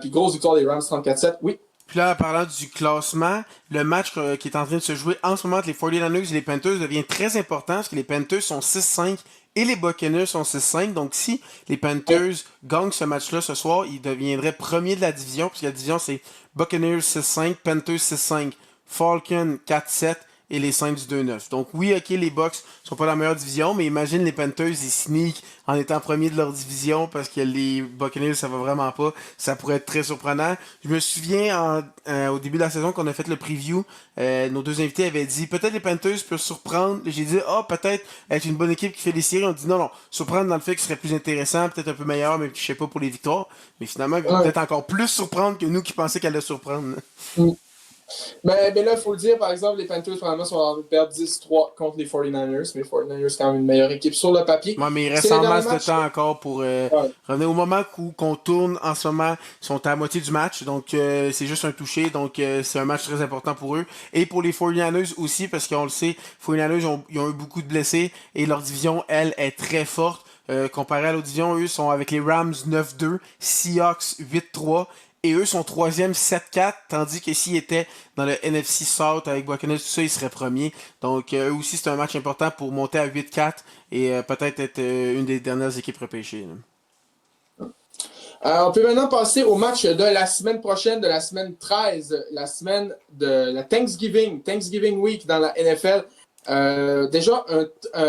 Speaker 1: Puis grosse victoire des Rams 34-7. Oui.
Speaker 2: Puis là, en parlant du classement, le match qui est en train de se jouer en ce moment entre les 49ers et les Panthers devient très important parce que les Panthers sont 6-5 et les Buccaneers sont 6-5. Donc si les Panthers gagnent ce match-là ce soir, ils deviendraient premiers de la division puisque la division c'est Buccaneers 6-5, Panthers 6-5, Falcons 4-7 et les Saints du 2-9. Donc oui, ok, les Bucks sont pas la meilleure division, mais imagine les Panthers, ils sneak en étant premiers de leur division parce que les Buccaneers, ça va vraiment pas. Ça pourrait être très surprenant. Je me souviens au début de la saison qu'on a fait le preview, nos 2 invités avaient dit peut-être les Panthers peuvent surprendre. J'ai dit peut-être être une bonne équipe qui fait les séries. On dit non, surprendre dans le fait qu'ils seraient plus intéressants, peut-être un peu meilleur, mais je sais pas pour les victoires. Mais finalement, ils vont peut-être encore plus surprendre que nous qui pensaient qu'elle allait surprendre.
Speaker 1: Mais là, il faut le dire, par exemple, les Panthers, probablement, sont en train de perdre 10-3 contre les 49ers. Mais les 49ers, c'est quand même une meilleure équipe sur le papier.
Speaker 2: Ouais, mais il reste en masse de temps encore pour revenir au moment qu'on tourne en ce moment. Ils sont à la moitié du match, donc c'est juste un touché. Donc c'est un match très important pour eux. Et pour les 49ers aussi, parce qu'on le sait, les 49ers ils ont eu beaucoup de blessés et leur division, elle, est très forte. Comparé à l'autre division, eux sont avec les Rams 9-2, Seahawks 8-3. Et eux sont 3e 7-4, tandis que s'ils étaient dans le NFC South avec Buccaneers, tout ça, ils seraient premiers. Donc eux aussi, c'est un match important pour monter à 8-4 et peut-être être une des dernières équipes repêchées. Là.
Speaker 1: On peut maintenant passer au match de la semaine prochaine, de la semaine 13, la semaine de la Thanksgiving Week dans la NFL. Déjà,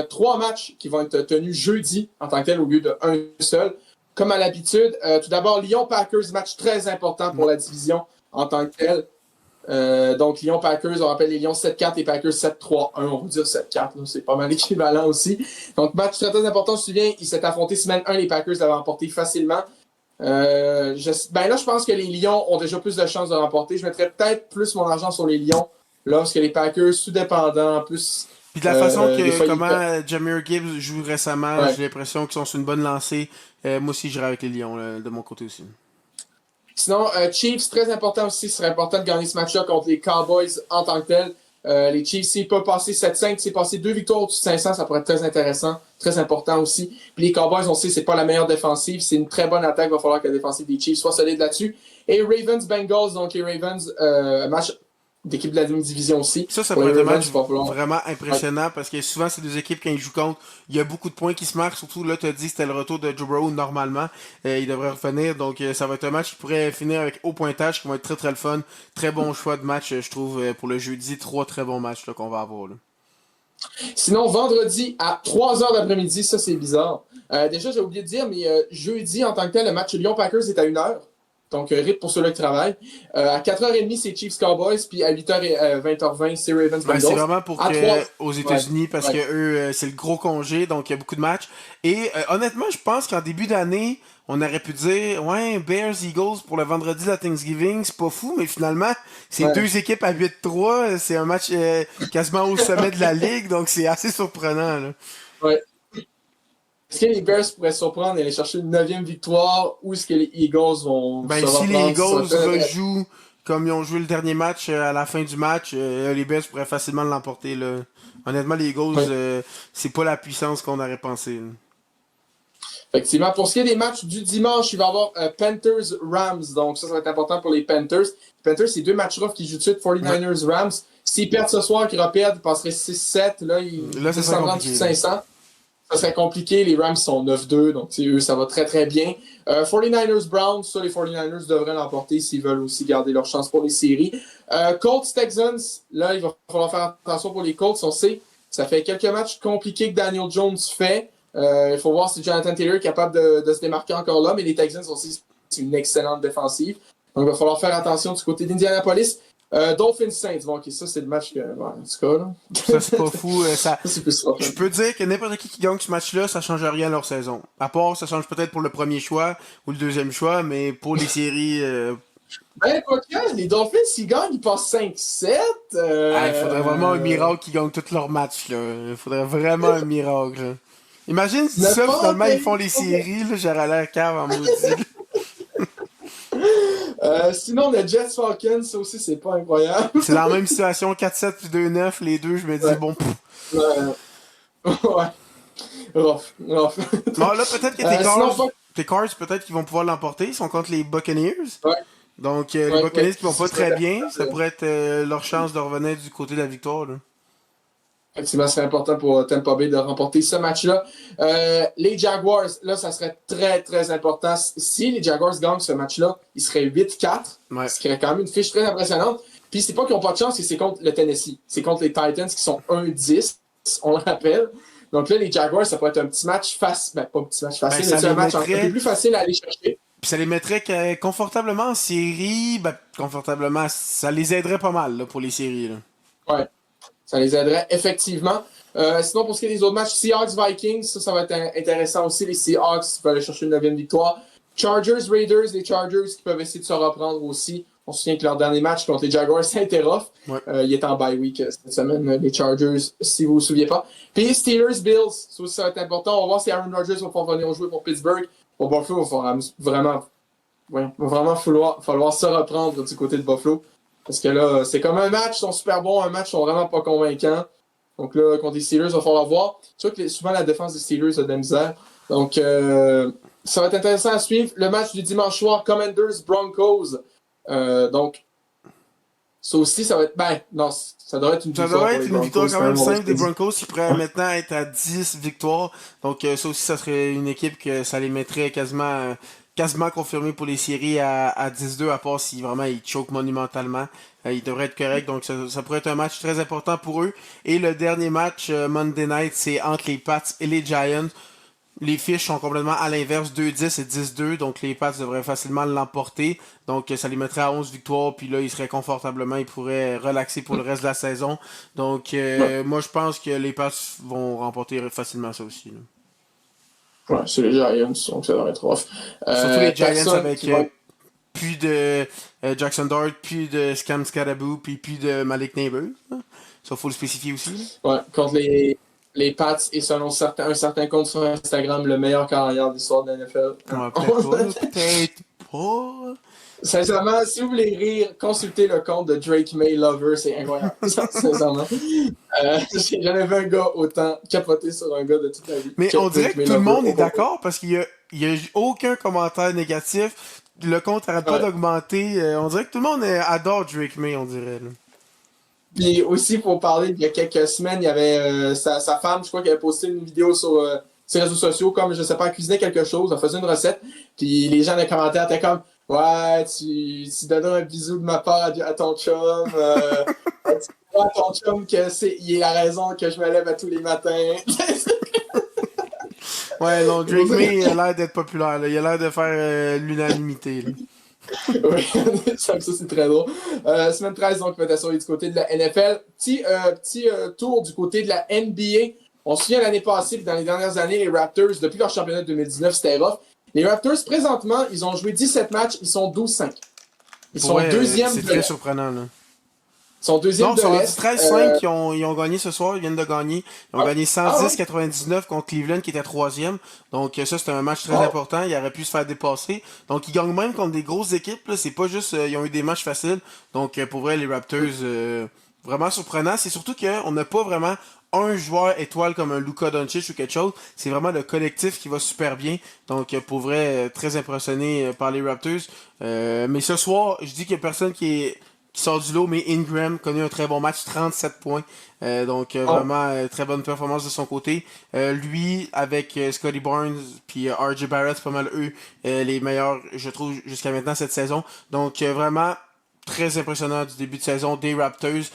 Speaker 1: 3 matchs qui vont être tenus jeudi en tant que tel au lieu d'un seul. Comme à l'habitude, tout d'abord, Lyon-Packers, match très important pour la division en tant que tel. Donc, Lyon-Packers, on rappelle les Lions 7-4 et Packers 7-3-1. On va dire 7-4, c'est pas mal équivalent aussi. Donc, match très, très important. Je me souviens, ils s'étaient affrontés semaine 1, les Packers l'avaient emporté facilement. Là, je pense que les Lions ont déjà plus de chances de remporter. Je mettrais peut-être plus mon argent sur les Lions, là, parce que les Packers, sous-dépendants, en plus.
Speaker 2: Puis de la façon
Speaker 1: fois,
Speaker 2: comment Jahmyr Gibbs joue récemment,
Speaker 1: Ouais.
Speaker 2: j'ai l'impression qu'ils sont sur une bonne lancée. Moi aussi, j'irai avec les Lions, là, de mon côté aussi.
Speaker 1: Sinon, Chiefs, très important aussi. Ce serait important de gagner ce match-là contre les Cowboys en tant que tel. Les Chiefs, s'ils peuvent passer 7-5, s'ils passer 2 victoires au-dessus de 500, ça pourrait être très intéressant, très important aussi. Puis les Cowboys, on sait, c'est pas la meilleure défensive. C'est une très bonne attaque. Il va falloir que la défensive des Chiefs soit solide là-dessus. Et Ravens-Bengals, donc les Ravens, match d'équipe de la demi-division aussi.
Speaker 2: Ça
Speaker 1: Pour
Speaker 2: pourrait
Speaker 1: les
Speaker 2: être un
Speaker 1: Ravens,
Speaker 2: match
Speaker 1: il va falloir...
Speaker 2: vraiment impressionnant parce que souvent, c'est deux équipes, quand ils jouent contre, il y a beaucoup de points qui se marquent. Surtout, là, tu as dit que c'était le retour de Joe Burrow normalement. Il devrait revenir. Donc, ça va être un match qui pourrait finir avec haut pointage, qui va être très, très le fun. Très bon choix de match, je trouve, pour le jeudi. 3 très bons matchs là, qu'on va avoir. Là.
Speaker 1: Sinon, vendredi à 3h d'après-midi, ça c'est bizarre. Déjà, j'ai oublié de dire, mais jeudi en tant que tel, le match Lyon-Packers est à 1h. Donc, rythme pour ceux-là qui travaillent. À 4h30, c'est Chiefs-Cowboys, puis à 8h et 20h20, c'est Ravens-Bengals.
Speaker 2: C'est vraiment pour
Speaker 1: à
Speaker 2: que
Speaker 1: 3...
Speaker 2: aux États-Unis, parce que eux, c'est le gros congé, donc il y a beaucoup de matchs. Et honnêtement, je pense qu'en début d'année, on aurait pu dire, ouais, Bears-Eagles pour le vendredi de la Thanksgiving, c'est pas fou, mais finalement, c'est deux équipes à 8-3, c'est un match quasiment au sommet de la ligue, donc c'est assez surprenant. Là.
Speaker 1: Ouais. Est-ce que les Bears pourraient surprendre et aller chercher une 9e victoire ou est-ce que les Eagles vont
Speaker 2: Ben,
Speaker 1: se
Speaker 2: si les
Speaker 1: reprendre?
Speaker 2: Eagles rejouent comme ils ont joué le dernier match à la fin du match, les Bears pourraient facilement l'emporter. Là. Honnêtement, les Eagles, c'est pas la puissance qu'on aurait pensé. Là.
Speaker 1: Effectivement. Pour ce qui est des matchs du dimanche, il va y avoir Panthers-Rams. Donc, ça va être important pour les Panthers. Les Panthers, c'est 2 matchs rough qui jouent de suite. 49ers-Rams. S'ils perdent ce soir, qu'ils reperdent, ils passeraient 6-7. Là, ils descendront en dessous de 500. Ça serait compliqué. Les Rams sont 9-2. Donc, eux, ça va très, très bien. 49ers-Browns. Ça, les 49ers devraient l'emporter s'ils veulent aussi garder leur chance pour les séries. Colts-Texans. Là, il va falloir faire attention pour les Colts. On sait, ça fait quelques matchs compliqués que Daniel Jones fait. Il faut voir si Jonathan Taylor est capable de se démarquer encore là, mais les Texans aussi, c'est une excellente défensive. Donc, il va falloir faire attention du côté d'Indianapolis. Dolphins Saints, bon, ok, ça c'est le match que. En tout cas, là.
Speaker 2: Ça, c'est pas fou. Ça
Speaker 1: c'est plus ça.
Speaker 2: Je peux dire que n'importe qui gagne ce match-là, ça change rien à leur saison. À part, ça change peut-être pour le premier choix ou le deuxième choix, mais pour les séries.
Speaker 1: Ben, quoi que, les Dolphins, s'ils gagnent, ils passent 5-7.
Speaker 2: Il faudrait vraiment un miracle qu'ils gagnent tous leurs matchs, là. Il faudrait vraiment un miracle, là. Imagine si ça, finalement, ils font les séries, là, j'aurais l'air cave en maudit.
Speaker 1: Sinon, le Jets Falcons, ça aussi, c'est pas incroyable.
Speaker 2: C'est dans la même situation, 4-7 puis 2-9, les deux, je me dis, bon,
Speaker 1: ouais. Rough.
Speaker 2: Non, là, peut-être que tes Cards, peut-être qu'ils vont pouvoir l'emporter. Ils sont contre les Buccaneers.
Speaker 1: Ouais.
Speaker 2: Donc, les Buccaneers qui vont pas très bien, ça pourrait être leur chance de revenir du côté de la victoire, là.
Speaker 1: Effectivement, ce serait important pour Tampa Bay de remporter ce match-là. Les Jaguars, là, ça serait très, très important. Si les Jaguars gagnent ce match-là, ils seraient 8-4, ce qui serait quand même une fiche très impressionnante. Puis c'est pas qu'ils n'ont pas de chance, c'est contre le Tennessee. C'est contre les Titans qui sont 1-10, on le rappelle. Donc là, les Jaguars, ça pourrait être un petit match facile. Ben, pas un petit match facile, mais c'est un match un peu plus facile à aller chercher.
Speaker 2: Puis ça les mettrait confortablement en série. Ben, confortablement, ça les aiderait pas mal là, pour les séries. Là.
Speaker 1: Ouais. Ça les aiderait effectivement. Sinon, pour ce qui est des autres matchs, Seahawks-Vikings, ça va être intéressant aussi. Les Seahawks qui peuvent aller chercher une 9e victoire. Chargers-Raiders, les Chargers qui peuvent essayer de se reprendre aussi. On se souvient que leur dernier match contre les Jaguars, ça a été rough.
Speaker 2: Ouais.
Speaker 1: Il est en bye week cette semaine, les Chargers, si vous vous souvenez pas. Puis Steelers-Bills, ça aussi, ça va être important. On va voir si Aaron Rodgers va pouvoir venir jouer pour Pittsburgh. Pour Buffalo, il va vraiment falloir se reprendre du côté de Buffalo. Parce que là, c'est comme un match, ils sont super bons, un match, ils sont vraiment pas convaincants. Donc là, contre les Steelers, il va falloir voir. Tu vois que souvent, la défense des Steelers a de la misère. Donc, ça va être intéressant à suivre. Le match du dimanche soir, Commanders-Broncos. Donc, ça aussi, ça va être... Ben, non, ça devrait être une victoire. Ça devrait être une victoire
Speaker 2: quand même simple des Broncos qui pourraient maintenant être à 10 victoires. Donc, ça aussi, ça serait une équipe que ça les mettrait quasiment quasiment confirmé pour les séries à 10-2, à part si vraiment ils choquent monumentalement. Il devrait être correct, donc ça pourrait être un match très important pour eux. Et le dernier match, Monday Night, c'est entre les Pats et les Giants. Les fiches sont complètement à l'inverse, 2-10 et 10-2, donc les Pats devraient facilement l'emporter. Donc ça les mettrait à 11 victoires, puis là, ils seraient confortablement, ils pourraient relaxer pour le reste de la saison. Donc
Speaker 1: Ouais,
Speaker 2: moi, je pense que les Pats vont remporter facilement ça aussi, là.
Speaker 1: ouais c'est les Giants, donc ça devrait être rough.
Speaker 2: Surtout les Giants
Speaker 1: Personne
Speaker 2: avec
Speaker 1: qui va.
Speaker 2: plus de Jackson Dart, plus de Scam Scadaboo, puis plus de Malik Neighbors, là. Ça, faut le spécifier aussi, là.
Speaker 1: Ouais, contre les Pats et selon un certain compte sur Instagram, le meilleur carrière de l'histoire de la NFL.
Speaker 2: Ouais, peut-être pas, là. Peut-être pas.
Speaker 1: Sincèrement, si vous voulez rire, consultez le compte de Drake May Lover, c'est incroyable. Sincèrement. J'ai jamais vu un gars autant capoter sur un gars de toute la vie
Speaker 2: Mais
Speaker 1: que
Speaker 2: on dirait
Speaker 1: Drake
Speaker 2: que
Speaker 1: May
Speaker 2: tout le
Speaker 1: Lover
Speaker 2: monde
Speaker 1: au
Speaker 2: est
Speaker 1: complet.
Speaker 2: d'accord parce qu'il y a aucun commentaire négatif. Le compte arrête pas
Speaker 1: Ouais.
Speaker 2: d'augmenter. On dirait que tout le monde adore Drake May, on dirait, là.
Speaker 1: Puis aussi, pour parler, il y a quelques semaines, il y avait sa femme, je crois qu'elle avait posté une vidéo sur ses réseaux sociaux, comme, je sais pas, elle cuisinait quelque chose, elle faisait une recette, puis les gens dans les commentaires étaient comme, ouais, tu donneras un bisou de ma part à ton chum, tu dis à ton chum il est la raison que je me lève à tous les matins.
Speaker 2: Ouais, non, Drake May a l'air d'être populaire, là. Il a l'air de faire l'unanimité, là.
Speaker 1: Oui, ça c'est très drôle. Semaine 13, donc, peut-être du côté de la NFL. Petit tour du côté de la NBA. On se souvient l'année passée, puis dans les dernières années, les Raptors, depuis leur championnat de 2019, c'était rough. Les Raptors, présentement, ils ont joué 17 matchs, ils sont 12-5. Ils
Speaker 2: Pour
Speaker 1: sont
Speaker 2: vrai,
Speaker 1: deuxième
Speaker 2: c'est
Speaker 1: de
Speaker 2: très
Speaker 1: l'Est.
Speaker 2: surprenant, là.
Speaker 1: Ils sont deuxième
Speaker 2: Non, ils
Speaker 1: de
Speaker 2: sont rendus
Speaker 1: l'Est.
Speaker 2: 13-5, ils ont gagné ce soir, ils viennent de gagner. Ils ont
Speaker 1: Ah,
Speaker 2: gagné
Speaker 1: ah ouais?
Speaker 2: 110-99 contre Cleveland qui était troisième. Donc ça, c'était un match très
Speaker 1: Oh.
Speaker 2: important, il aurait pu se faire dépasser. Donc ils gagnent même contre des grosses équipes, là. C'est pas juste, ils ont eu des matchs faciles. Donc pour vrai, les Raptors, vraiment surprenant. C'est surtout qu'on n'a pas vraiment un joueur étoile comme un Luka Doncic ou quelque chose. C'est vraiment le collectif qui va super bien. Donc pour vrai, très impressionné par les Raptors. Mais ce soir, je dis qu'il y a personne qui sort du lot, mais Ingram connu un très bon match, 37 points. Donc
Speaker 1: Oh.
Speaker 2: vraiment très bonne performance de son côté. Lui, avec Scotty Barnes puis RJ Barrett, c'est pas mal eux les meilleurs, je trouve, jusqu'à maintenant cette saison. Donc vraiment très impressionnant du début de saison des Raptors.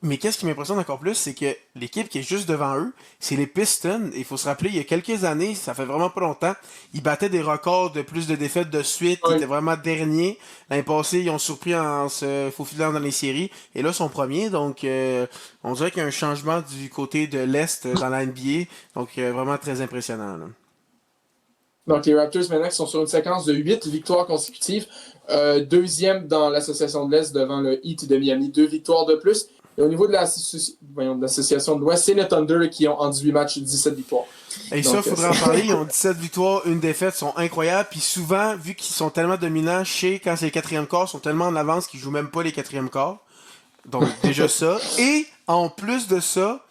Speaker 2: Mais qu'est-ce qui m'impressionne encore plus, c'est que l'équipe qui est juste devant eux, c'est les Pistons. Il faut se rappeler, il y a quelques années, ça fait vraiment pas longtemps, ils battaient des records de plus de défaites de suite. Ils étaient
Speaker 1: Oui.
Speaker 2: vraiment derniers. L'année passée, ils ont surpris en se faufilant dans les séries. Et là, ils sont premiers. Donc, on dirait qu'il y a un changement du côté de l'Est dans la NBA. Donc, vraiment très impressionnant, là.
Speaker 1: Donc, les Raptors, maintenant, qui sont sur une séquence de 8 victoires consécutives. Deuxième dans l'association de l'Est devant le Heat de Miami, 2 victoires de plus. Et au niveau de l'association de l'Ouest, c'est le Thunder qui ont en 18 matchs 17 victoires.
Speaker 2: Et ça,
Speaker 1: Donc,
Speaker 2: faudrait en parler. Ils ont 17 victoires, une défaite, sont incroyables. Puis souvent, vu qu'ils sont tellement dominants, chez quand c'est le quatrième quart, ils sont tellement en avance qu'ils jouent même pas les quatrièmes quarts. Donc déjà ça. Et en plus de ça,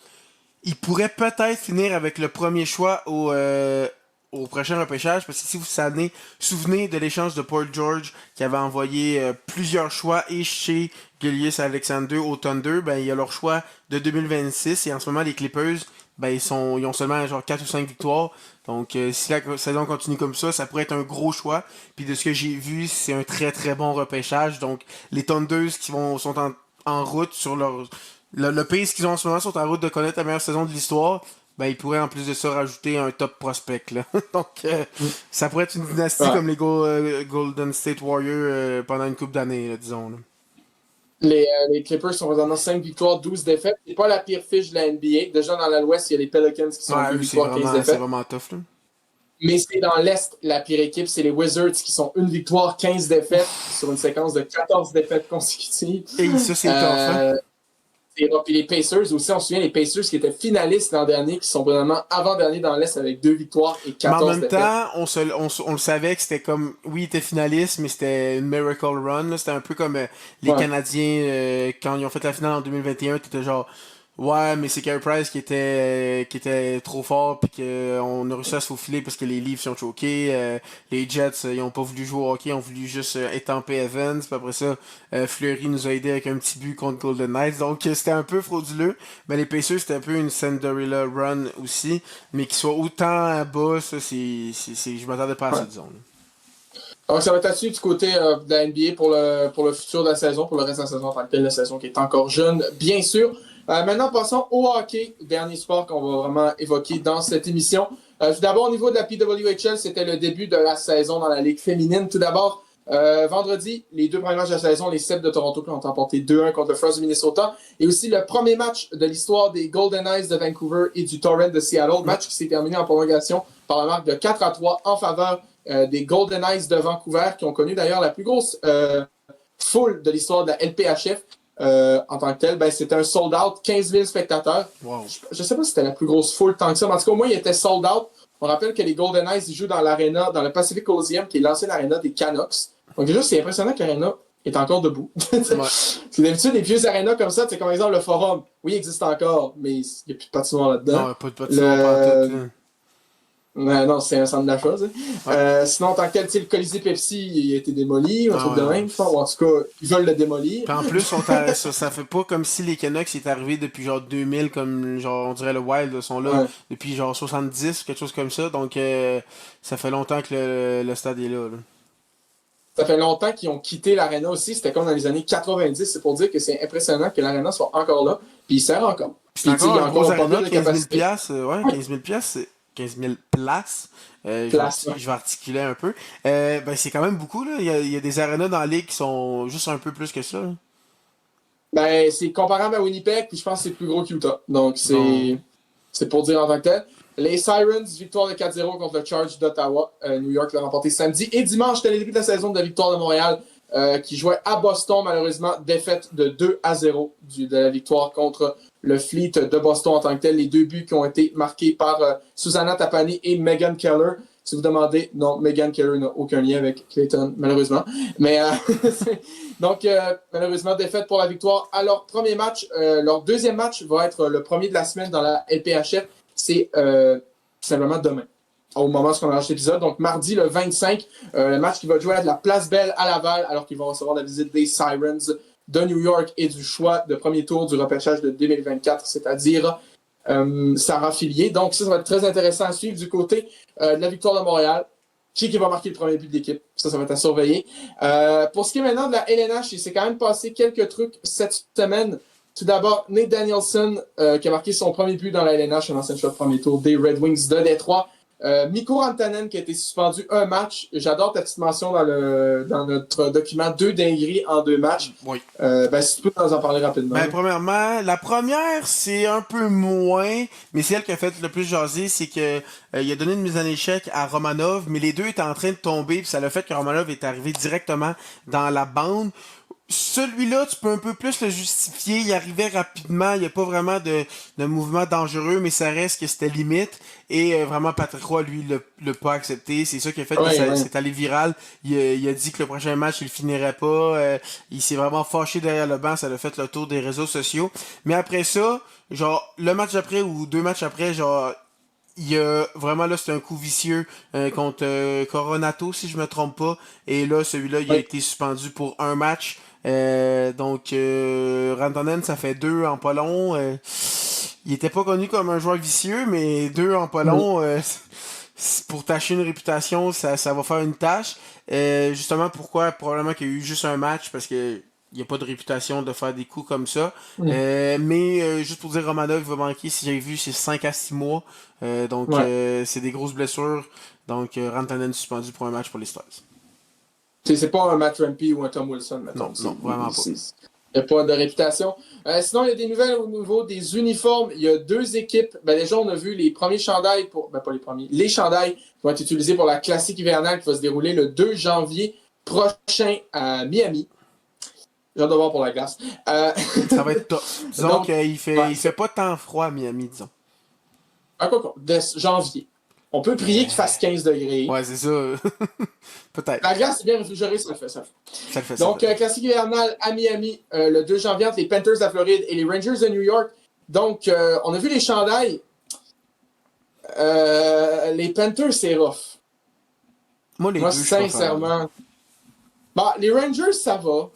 Speaker 2: ils pourraient peut-être finir avec le premier choix au prochain repêchage. Parce que si vous vous souvenez de l'échange de Paul George qui avait envoyé plusieurs choix et chez Gilius Alexander au Thunder, ben il y a leur choix de 2026 et en ce moment les Clippers ben ils ont seulement genre 4 ou 5 victoires. Donc si la saison continue comme ça pourrait être un gros choix. Puis de ce que j'ai vu, c'est un très très bon repêchage. Donc les Thunders sont en route sur le pace qu'ils ont en ce moment sont en route de connaître la meilleure saison de l'histoire. Ben, ils pourraient en plus de ça rajouter un top prospect là. Donc ça pourrait être une dynastie
Speaker 1: ouais.
Speaker 2: comme les Golden State Warriors pendant une coupe d'années, là, disons, là.
Speaker 1: Les Clippers sont présentement 5 victoires, 12 défaites. C'est pas la pire fiche de la NBA. Déjà dans l'Ouest, il y a les Pelicans qui sont
Speaker 2: Ouais,
Speaker 1: 2
Speaker 2: eux
Speaker 1: victoires, 15
Speaker 2: c'est
Speaker 1: défaites.
Speaker 2: vraiment tough, là.
Speaker 1: Mais c'est dans l'Est, la pire équipe, c'est les Wizards qui sont 1 victoire, 15 défaites sur une séquence de 14 défaites consécutives.
Speaker 2: Et ça c'est tough, hein.
Speaker 1: Euh, Puis les Pacers aussi, on se souvient, les Pacers qui étaient finalistes l'an dernier, qui sont vraiment avant-dernier dans l'Est avec 2 victoires et
Speaker 2: Mais en
Speaker 1: 14
Speaker 2: même
Speaker 1: défaites.
Speaker 2: temps, on le savait que c'était comme, oui, il était finaliste, mais c'était une miracle run, là. C'était un peu comme les
Speaker 1: Ouais.
Speaker 2: Canadiens quand ils ont fait la finale en 2021, t'étais genre, ouais, mais c'est Carey Price qui était trop fort, puis qu'on a réussi à se faufiler parce que les Leafs sont choqués. Les Jets, ils ont pas voulu jouer au hockey, ils ont voulu juste étamper Evans. Puis après ça, Fleury nous a aidé avec un petit but contre Golden Knights. Donc c'était un peu frauduleux. Mais les Pacers, c'était un peu une Cinderella run aussi. Mais qu'ils soient autant bas, ça, je m'attendais pas à ça,
Speaker 1: Ouais.
Speaker 2: disons, là.
Speaker 1: Donc, ça va être là-dessus du côté de la NBA pour le futur de la saison, pour le reste de la saison en tant que telle, la saison qui est encore jeune, bien sûr. Maintenant, passons au hockey, dernier sport qu'on va vraiment évoquer dans cette émission. Tout d'abord, au niveau de la PWHL, c'était le début de la saison dans la Ligue féminine. Tout d'abord, vendredi, les 2 premiers matchs de la saison, les Sabres de Toronto qui ont emporté 2-1 contre le Frost du Minnesota. Et aussi le premier match de l'histoire des Golden Knights de Vancouver et du Torrent de Seattle. Match qui s'est terminé en prolongation par la marque de 4-3 en faveur des Golden Knights de Vancouver, qui ont connu d'ailleurs la plus grosse foule de l'histoire de la LPHF. En tant que tel, ben, c'était un sold-out, 15 000 spectateurs.
Speaker 2: Wow.
Speaker 1: Je ne sais pas si c'était la plus grosse foule tant que ça, mais en tout cas, au moins, il était sold-out. On rappelle que les Golden Knights, ils jouent dans l'aréna, dans le Pacific Coliseum, qui est l'ancienne aréna des Canucks. Donc déjà, c'est impressionnant que l'aréna est encore debout. Ouais. C'est d'habitude, les vieux arénas comme ça, c'est comme exemple le Forum. Oui, il existe encore, mais il n'y a plus de patinoire là-dedans.
Speaker 2: Non, il n'y a pas de patinoire partout.
Speaker 1: Non, c'est un centre d'achat.
Speaker 2: Ouais.
Speaker 1: Sinon, en tant que tel, le Colisée Pepsi, il a été démoli, un truc de même, je pense. Ou en tout cas, ils veulent le démolir.
Speaker 2: Puis en plus, ça fait pas comme si les Canucks étaient arrivés depuis genre 2000, comme genre on dirait le Wild sont là depuis genre 70, quelque chose comme ça. Donc ça fait longtemps que le stade est là.
Speaker 1: Ça fait longtemps qu'ils ont quitté l'aréna aussi. C'était comme dans les années 90. C'est pour dire que c'est impressionnant que l'aréna soit encore là. Puis il sert encore.
Speaker 2: Puis c'est encore un gros aréna,
Speaker 1: de
Speaker 2: 15 000
Speaker 1: capacité.
Speaker 2: ouais, 15 000 c'est 15 000 places. Je vais articuler un peu. Ben c'est quand même beaucoup, là. Il y a des arénas dans la ligue qui sont juste un peu plus que ça. Là.
Speaker 1: Ben, c'est comparable à Winnipeg, puis je pense que c'est plus gros qu'Utah. Donc, c'est pour dire en tant que tel. Les Sirens, victoire de 4-0 contre le Charge d'Ottawa. New York l'a remporté samedi. Et dimanche, c'était le début de la saison de la victoire de Montréal, qui jouait à Boston, malheureusement. Défaite de 2-0 de la victoire contre le Fleet de Boston en tant que tel. Les 2 buts qui ont été marqués par Susanna Tapani et Megan Keller. Si vous demandez, non, Megan Keller n'a aucun lien avec Clayton, malheureusement. Mais donc, malheureusement, défaite pour la victoire. À leur premier match, leur deuxième match va être le premier de la semaine dans la LPHF. C'est simplement demain, au moment où on enregistre l'épisode. Donc, mardi, le 25, le match qui va jouer à de la Place Belle à Laval, alors qu'ils vont recevoir la visite des Sirens de New York et du choix de premier tour du repêchage de 2024, c'est-à-dire Sarah Fillier. Donc, ça va être très intéressant à suivre du côté de la victoire de Montréal. Qui va marquer le premier but de l'équipe? Ça va être à surveiller. Pour ce qui est maintenant de la LNH, il s'est quand même passé quelques trucs cette semaine. Tout d'abord, Nate Danielson, qui a marqué son premier but dans la LNH, un ancien choix de premier tour des Red Wings de Détroit. Mikko Rantanen, qui a été suspendu un match. J'adore ta petite mention dans notre document, 2 dingueries en 2 matchs.
Speaker 2: Oui.
Speaker 1: Si tu peux nous en parler rapidement.
Speaker 2: Ben, premièrement, la première, c'est un peu moins, mais c'est elle qui a fait le plus jaser, c'est que il a donné une mise en échec à Romanov, mais les deux étaient en train de tomber, puis ça l'a fait que Romanov est arrivé directement dans la bande. Celui-là, tu peux un peu plus le justifier. Il arrivait rapidement. Il n'y a pas vraiment de mouvement dangereux, mais ça reste que c'était limite. Et vraiment, Patrick Roy, lui, l'a pas accepté. C'est ça qui a fait que c'est allé viral. Il a dit que le prochain match, il le finirait pas. Il s'est vraiment fâché derrière le banc. Ça a fait le tour des réseaux sociaux. Mais après ça, genre, le match après ou 2 matchs après, genre, il y a vraiment là, c'est un coup vicieux contre Coronato, si je me trompe pas. Et là, celui-là, il a été suspendu pour un match. Donc Rantanen, ça fait 2 en pas long. Il était pas connu comme un joueur vicieux, mais 2 en pas long, pour tâcher une réputation, ça va faire une tâche. Justement, pourquoi? Probablement qu'il y a eu juste un match, parce que il n'y a pas de réputation de faire des coups comme ça. Mais juste pour dire, Romanov va manquer, si j'avais vu, c'est 5 à 6 mois. Donc c'est des grosses blessures. Donc Rantanen suspendu pour un match pour les Stars.
Speaker 1: C'est pas un Matt Rampy ou un Tom Wilson, maintenant.
Speaker 2: Non, vraiment pas.
Speaker 1: Il n'y a pas de réputation. Sinon, il y a des nouvelles au niveau des uniformes. Il y a 2 équipes. Ben, déjà, on a vu les premiers chandails pas les premiers. Les chandails qui vont être utilisés pour la classique hivernale qui va se dérouler le 2 janvier prochain à Miami. J'ai hâte de voir pour la glace.
Speaker 2: Ça va être top. Disons qu'il fait pas tant froid à Miami, disons.
Speaker 1: De janvier. On peut prier qu'il fasse 15 degrés.
Speaker 2: Ouais, c'est ça. Peut-être.
Speaker 1: La glace est bien réfrigérée, ça le fait.
Speaker 2: Ça le fait.
Speaker 1: Donc, classique hivernale à Miami, le 2 janvier entre les Panthers de la Floride et les Rangers de New York. Donc, on a vu les chandails. Les Panthers, c'est rough.
Speaker 2: Moi,
Speaker 1: sincèrement. Bah, les Rangers, ça va.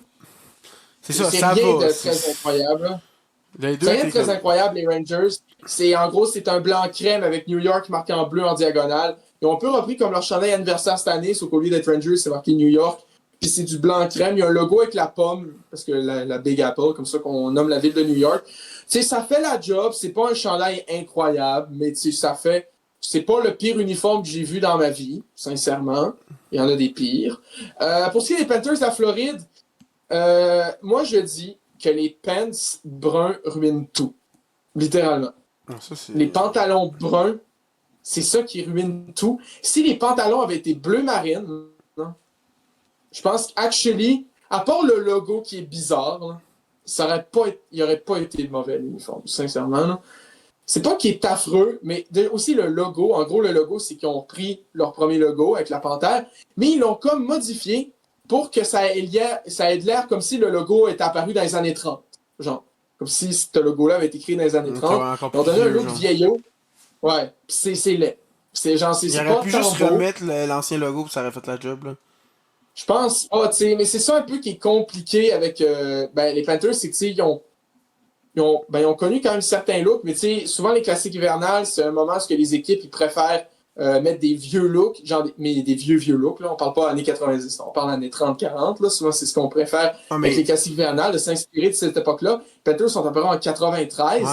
Speaker 2: C'est ça,
Speaker 1: c'est
Speaker 2: ça
Speaker 1: rien
Speaker 2: va.
Speaker 1: de très incroyable.
Speaker 2: Les deux,
Speaker 1: c'est rien de très incroyable, les Rangers. En gros, c'est un blanc crème avec New York marqué en bleu en diagonale. Ils ont un peu repris comme leur chandail anniversaire cette année, sauf qu'au lieu d'être Rangers, c'est marqué New York. Puis c'est du blanc crème. Il y a un logo avec la pomme, parce que la Big Apple, comme ça qu'on nomme la ville de New York. Tu sais, ça fait la job. C'est pas un chandail incroyable, mais tu sais, ça fait. C'est pas le pire uniforme que j'ai vu dans ma vie, sincèrement. Il y en a des pires. Pour ce qui est des Panthers de la Floride, moi je dis que les pants bruns ruinent tout. Littéralement.
Speaker 2: Ah, ça,
Speaker 1: Les pantalons bruns, c'est ça qui ruine tout. Si les pantalons avaient été bleu marine, non, je pense qu'actually, à part le logo qui est bizarre, là, il n'aurait pas été de mauvais l'uniforme, sincèrement. Là. C'est pas qu'il est affreux, mais aussi le logo. En gros, le logo, c'est qu'ils ont pris leur premier logo avec la panthère, mais ils l'ont comme modifié pour que ça ait l'air comme si le logo était apparu dans les années 30. Genre, comme si ce logo-là avait été créé dans les années 30. Ils ont donné un look vieillot. Ouais, c'est laid. C'est genre, c'est
Speaker 2: il
Speaker 1: pas
Speaker 2: aurait pu juste remettre l'ancien logo pour ça aurait fait la job, là.
Speaker 1: Je pense pas, tu sais, mais c'est ça un peu qui est compliqué avec les Panthers, c'est que tu sais, ils ont connu quand même certains looks, mais tu sais, souvent les classiques hivernales, c'est un moment où les équipes ils préfèrent mettre des vieux looks, mais des vieux looks, là, on parle pas années 90, on parle années 30-40, là, souvent c'est ce qu'on préfère avec les classiques hivernales, de s'inspirer de cette époque-là. Les Panthers sont à peu près en 93, ouais.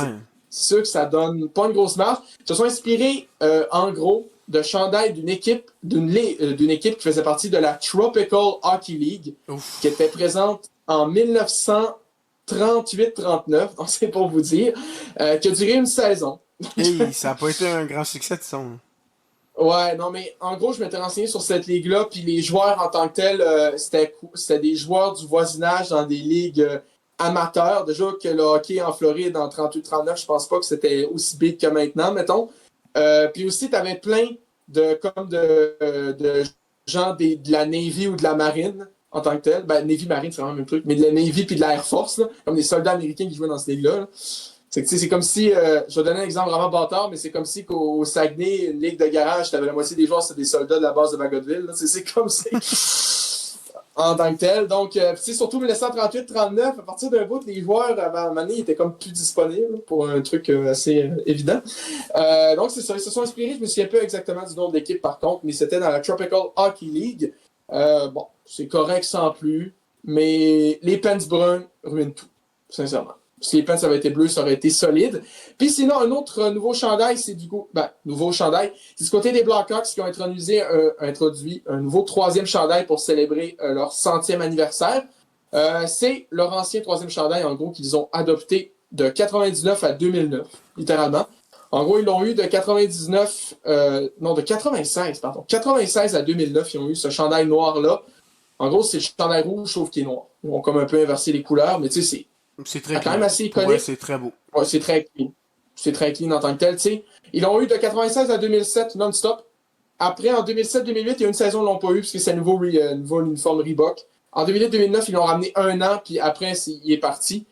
Speaker 1: C'est sûr que ça donne pas une grosse marge. Ils se sont inspirés, en gros, de chandail d'une équipe qui faisait partie de la Tropical Hockey League, qui était présente en 1938-39, donc c'est pour vous dire, qui a duré une saison.
Speaker 2: Hey, ça n'a pas été un grand succès de son.
Speaker 1: Ouais, non, mais en gros, je m'étais renseigné sur cette ligue-là, puis les joueurs en tant que tels, c'était des joueurs du voisinage dans des ligues amateurs. Déjà que le hockey en Floride en 38-39, je pense pas que c'était aussi big que maintenant, mettons. Puis aussi, tu avais plein de gens de la Navy ou de la Marine en tant que tel. Ben, Navy Marine, c'est vraiment le même truc, mais de la Navy puis de la Air Force, là, comme des soldats américains qui jouaient dans cette ligue-là. Là. C'est comme si, je vais donner un exemple vraiment bâtard, mais c'est comme si qu'au Saguenay, une ligue de garage, tu avais la moitié des joueurs, c'était des soldats de la base de Bagotville. C'est comme si. En tant que tel. Donc, surtout 1938-39, à partir d'un bout, les joueurs, avant un moment donné, ils étaient comme plus disponibles pour un truc assez évident. Donc, c'est ça. Ils se sont inspirés. Je me souviens pas exactement du nom de l'équipe, par contre, mais c'était dans la Tropical Hockey League. Bon, c'est correct sans plus, mais les pants bruns ruinent tout, sincèrement. Si les pants avaient été bleus, ça aurait été solide. Puis sinon, un autre nouveau chandail, c'est du coup... nouveau chandail, c'est du côté des Blackhawks qui ont introduit un nouveau troisième chandail pour célébrer leur 100e anniversaire. C'est leur ancien troisième chandail, en gros, qu'ils ont adopté de 99 à 2009, littéralement. En gros, ils l'ont eu de 96, pardon. 96 à 2009, ils ont eu ce chandail noir-là. En gros, c'est le chandail rouge, sauf qu'il est noir. Ils ont comme un peu inversé les couleurs, mais tu sais,
Speaker 2: c'est très
Speaker 1: quand même assez iconique.
Speaker 2: Ouais, c'est très beau.
Speaker 1: Ouais, c'est très clean. C'est très clean en tant que tel, tu sais. Ils l'ont eu de 96 à 2007 non-stop. Après, en 2007-2008, il y a une saison, ils l'ont pas eu, parce que c'est un nouveau uniforme Reebok. En 2008-2009, ils l'ont ramené un an, puis après, il est parti.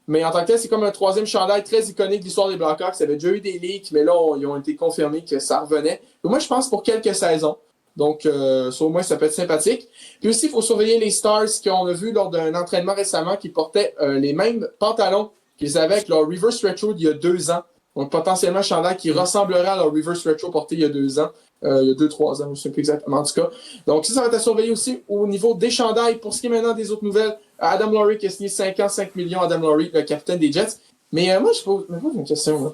Speaker 1: Mais en tant que tel, c'est comme un troisième chandail très iconique de l'histoire des Blackhawks. Il y avait déjà eu des leaks, mais là, ils ont été confirmés que ça revenait. Et moi, je pense pour quelques saisons. Donc, au moins, ça peut être sympathique. Puis aussi, il faut surveiller les Stars qu'on a vu lors d'un entraînement récemment qui portaient les mêmes pantalons qu'ils avaient avec leur Reverse Retro d'il y a 2 ans. Donc, potentiellement, un chandail qui ressemblerait à leur Reverse Retro porté il y a 2 ans. Il y a 2-3 ans, je ne sais plus exactement en tout cas. Donc, ça va être à surveiller aussi au niveau des chandails. Pour ce qui est maintenant des autres nouvelles, Adam Laurie qui a signé 5 ans, 5 millions. Adam Laurie, le capitaine des Jets. Mais moi, je pose une question. Là.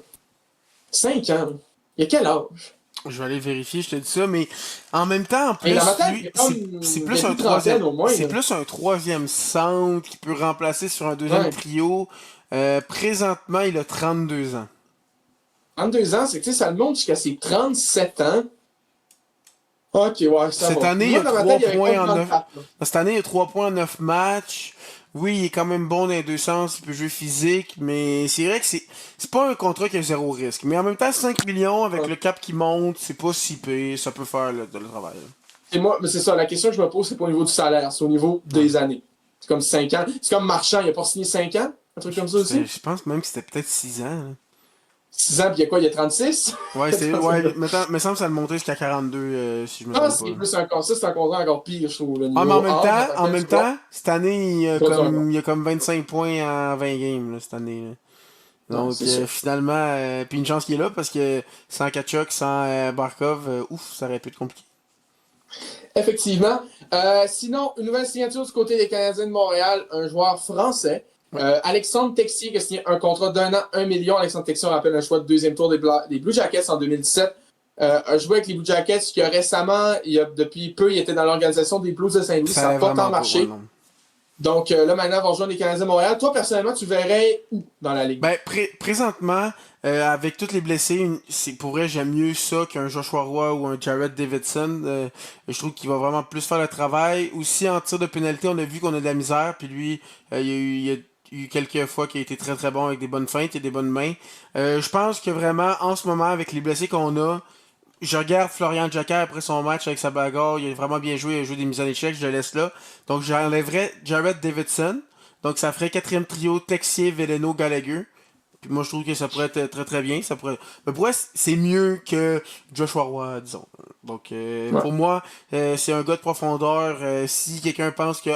Speaker 1: 5 ans, là. Il y a quel âge?
Speaker 2: Je vais aller vérifier, je te dis ça, mais en même temps, en plus, c'est plus un troisième. C'est plus un troisième centre qui peut remplacer sur un deuxième trio. Présentement, il a 32 ans.
Speaker 1: 32 ans, c'est que ça le monte jusqu'à ses 37 ans. Ok, ouais, ça
Speaker 2: Cette
Speaker 1: va.
Speaker 2: Année, il a 3 points en 9... Cette année, il a 3 points en 9 matchs. Oui, il est quand même bon dans les deux sens, il peut jouer physique, mais c'est vrai que c'est pas un contrat qui a 0 risque. Mais en même temps, 5 millions avec le cap qui monte, c'est pas si pire, ça peut faire le travail.
Speaker 1: Et moi, mais c'est ça, la question que je me pose, c'est pas au niveau du salaire, c'est au niveau des années. C'est comme 5 ans. C'est comme Marchand, il a pas signé 5 ans? Un truc comme ça aussi?
Speaker 2: Je pense même que c'était peut-être 6 ans. Là.
Speaker 1: 6 ans, puis il y a quoi? Il y a 36?
Speaker 2: Ouais, il me semble que ça le montait jusqu'à 42, si je me trompe pas.
Speaker 1: C'est encore ça, c'est un contrat encore pire, je trouve.
Speaker 2: Mais en même temps, cette année, il y a comme 25 points en 20 games, là, cette année. Là.
Speaker 1: Non,
Speaker 2: Donc
Speaker 1: c'est sûr.
Speaker 2: finalement, puis une chance qu'il est là parce que sans Kachuk, sans Barkov, ça aurait pu être compliqué.
Speaker 1: Effectivement. Sinon, une nouvelle signature du côté des Canadiens de Montréal, un joueur français.
Speaker 2: Ouais.
Speaker 1: Alexandre Texier qui a signé un contrat d'1 an, 1 million. Alexandre Texier, on rappelle un choix de deuxième tour des Blue Jackets en 2017. A joué avec les Blue Jackets qui a récemment, depuis peu, il était dans l'organisation des Blues de Saint-Louis.
Speaker 2: Ça
Speaker 1: Ça n'a
Speaker 2: allait
Speaker 1: pas tant
Speaker 2: vraiment pas, ouais,
Speaker 1: marché.
Speaker 2: non.
Speaker 1: Donc là, maintenant, on va rejoindre les Canadiens de Montréal. Toi, personnellement, tu verrais où dans la Ligue?
Speaker 2: Ben, présentement, avec tous les blessés, pour vrai, j'aime mieux ça qu'un Joshua Roy ou un Jared Davidson. Je trouve qu'il va vraiment plus faire le travail. Aussi, en tir de pénalité, on a vu qu'on a de la misère. Puis lui, il y a eu quelques fois qu'il a été très très bon avec des bonnes feintes et des bonnes mains. Je pense que vraiment, en ce moment, avec les blessés qu'on a, je regarde Florian Jacquet après son match avec sa bagarre. Il a vraiment bien joué. Il a joué des mises en échec. Je le laisse là. Donc, j'enlèverais Jared Davidson. Donc, ça ferait quatrième trio Texier, Veleno, Gallagher. Puis moi, je trouve que ça pourrait être très très bien. Ça pourrait... Mais pour moi, c'est mieux que Joshua Roy, disons. Donc,
Speaker 1: Ouais.
Speaker 2: pour moi, c'est un gars de profondeur. Si quelqu'un pense que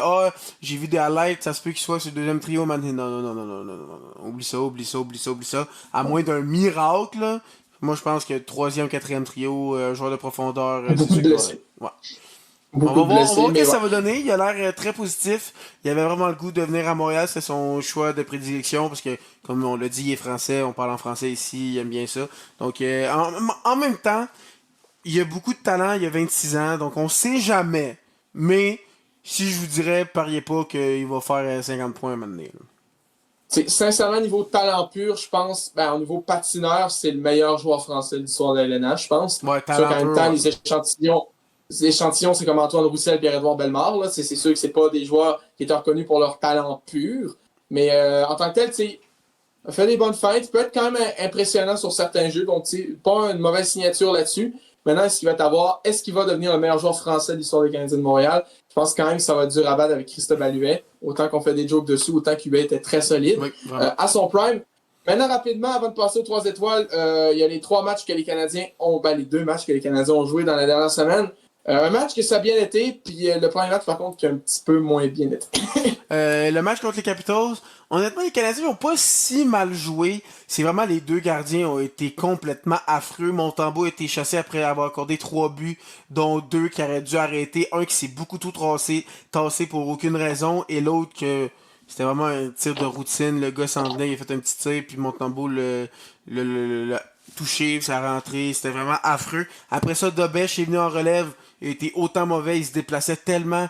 Speaker 2: j'ai vu des highlights, ça se peut qu'il soit sur le deuxième trio, man. Non, non, non, non, non, non, non, non. Oublie ça, oublie ça, oublie ça, oublie ça. À moins d'un miracle, là. Moi, je pense que troisième, quatrième trio, joueur de profondeur, c'est
Speaker 1: Beaucoup
Speaker 2: sûr
Speaker 1: de
Speaker 2: qu'il va.
Speaker 1: blessés.
Speaker 2: Ouais.
Speaker 1: Beaucoup de
Speaker 2: On va
Speaker 1: blessés,
Speaker 2: voir ce
Speaker 1: mais
Speaker 2: que
Speaker 1: ouais.
Speaker 2: ça va donner. Il a l'air très positif. Il avait vraiment le goût de venir à Montréal. C'est son choix de prédilection parce que, comme on l'a dit, il est français. On parle en français ici. Il aime bien ça. Donc, en même temps, il a beaucoup de talent. Il a 26 ans. Donc, on sait jamais. Mais, si je vous dirais, pariez pas qu'il va faire 50 points maintenant.
Speaker 1: Sincèrement, niveau talent pur, je pense, au niveau patineur, c'est le meilleur joueur français de l'histoire de la LNH, je pense.
Speaker 2: Ouais,
Speaker 1: C'est sûr
Speaker 2: talent
Speaker 1: qu'en même
Speaker 2: pur,
Speaker 1: temps,
Speaker 2: ouais.
Speaker 1: les échantillons, c'est comme Antoine Roussel, Pierre-Edouard Bellemare, là. C'est sûr que c'est pas des joueurs qui étaient reconnus pour leur talent pur. Mais en tant que tel, tu sais, fait des bonnes feintes, peut être quand même impressionnant sur certains jeux, donc tu sais, pas une mauvaise signature là-dessus. Maintenant, est-ce qu'il va devenir le meilleur joueur français de l'histoire des Canadiens de Montréal? Je pense quand même que ça va être dur à battre avec Christophe Alluet. Autant qu'on fait des jokes dessus, autant qu'Hubert était très solide.
Speaker 2: Oui, vraiment.
Speaker 1: À son prime. Maintenant, rapidement, avant de passer aux 3 étoiles, il y a les 3 matchs que les Canadiens ont, les 2 matchs que les Canadiens ont joués dans la dernière semaine. Un match que ça a bien été, puis le premier match, par contre, qui a un petit peu moins bien été.
Speaker 2: Le match contre les Capitals, honnêtement, les Canadiens n'ont pas si mal joué. C'est vraiment les deux gardiens ont été complètement affreux. Montembeault a été chassé après avoir accordé 3 buts, dont 2 qui auraient dû arrêter. Un qui s'est beaucoup trop tassé pour aucune raison, et l'autre que c'était vraiment un tir de routine. Le gars s'en venait, il a fait un petit tir, puis Montembeault l'a touché, ça a rentré. C'était vraiment affreux. Après ça, Dobèche est venu en relève. Il était autant mauvais, il se déplaçait tellement.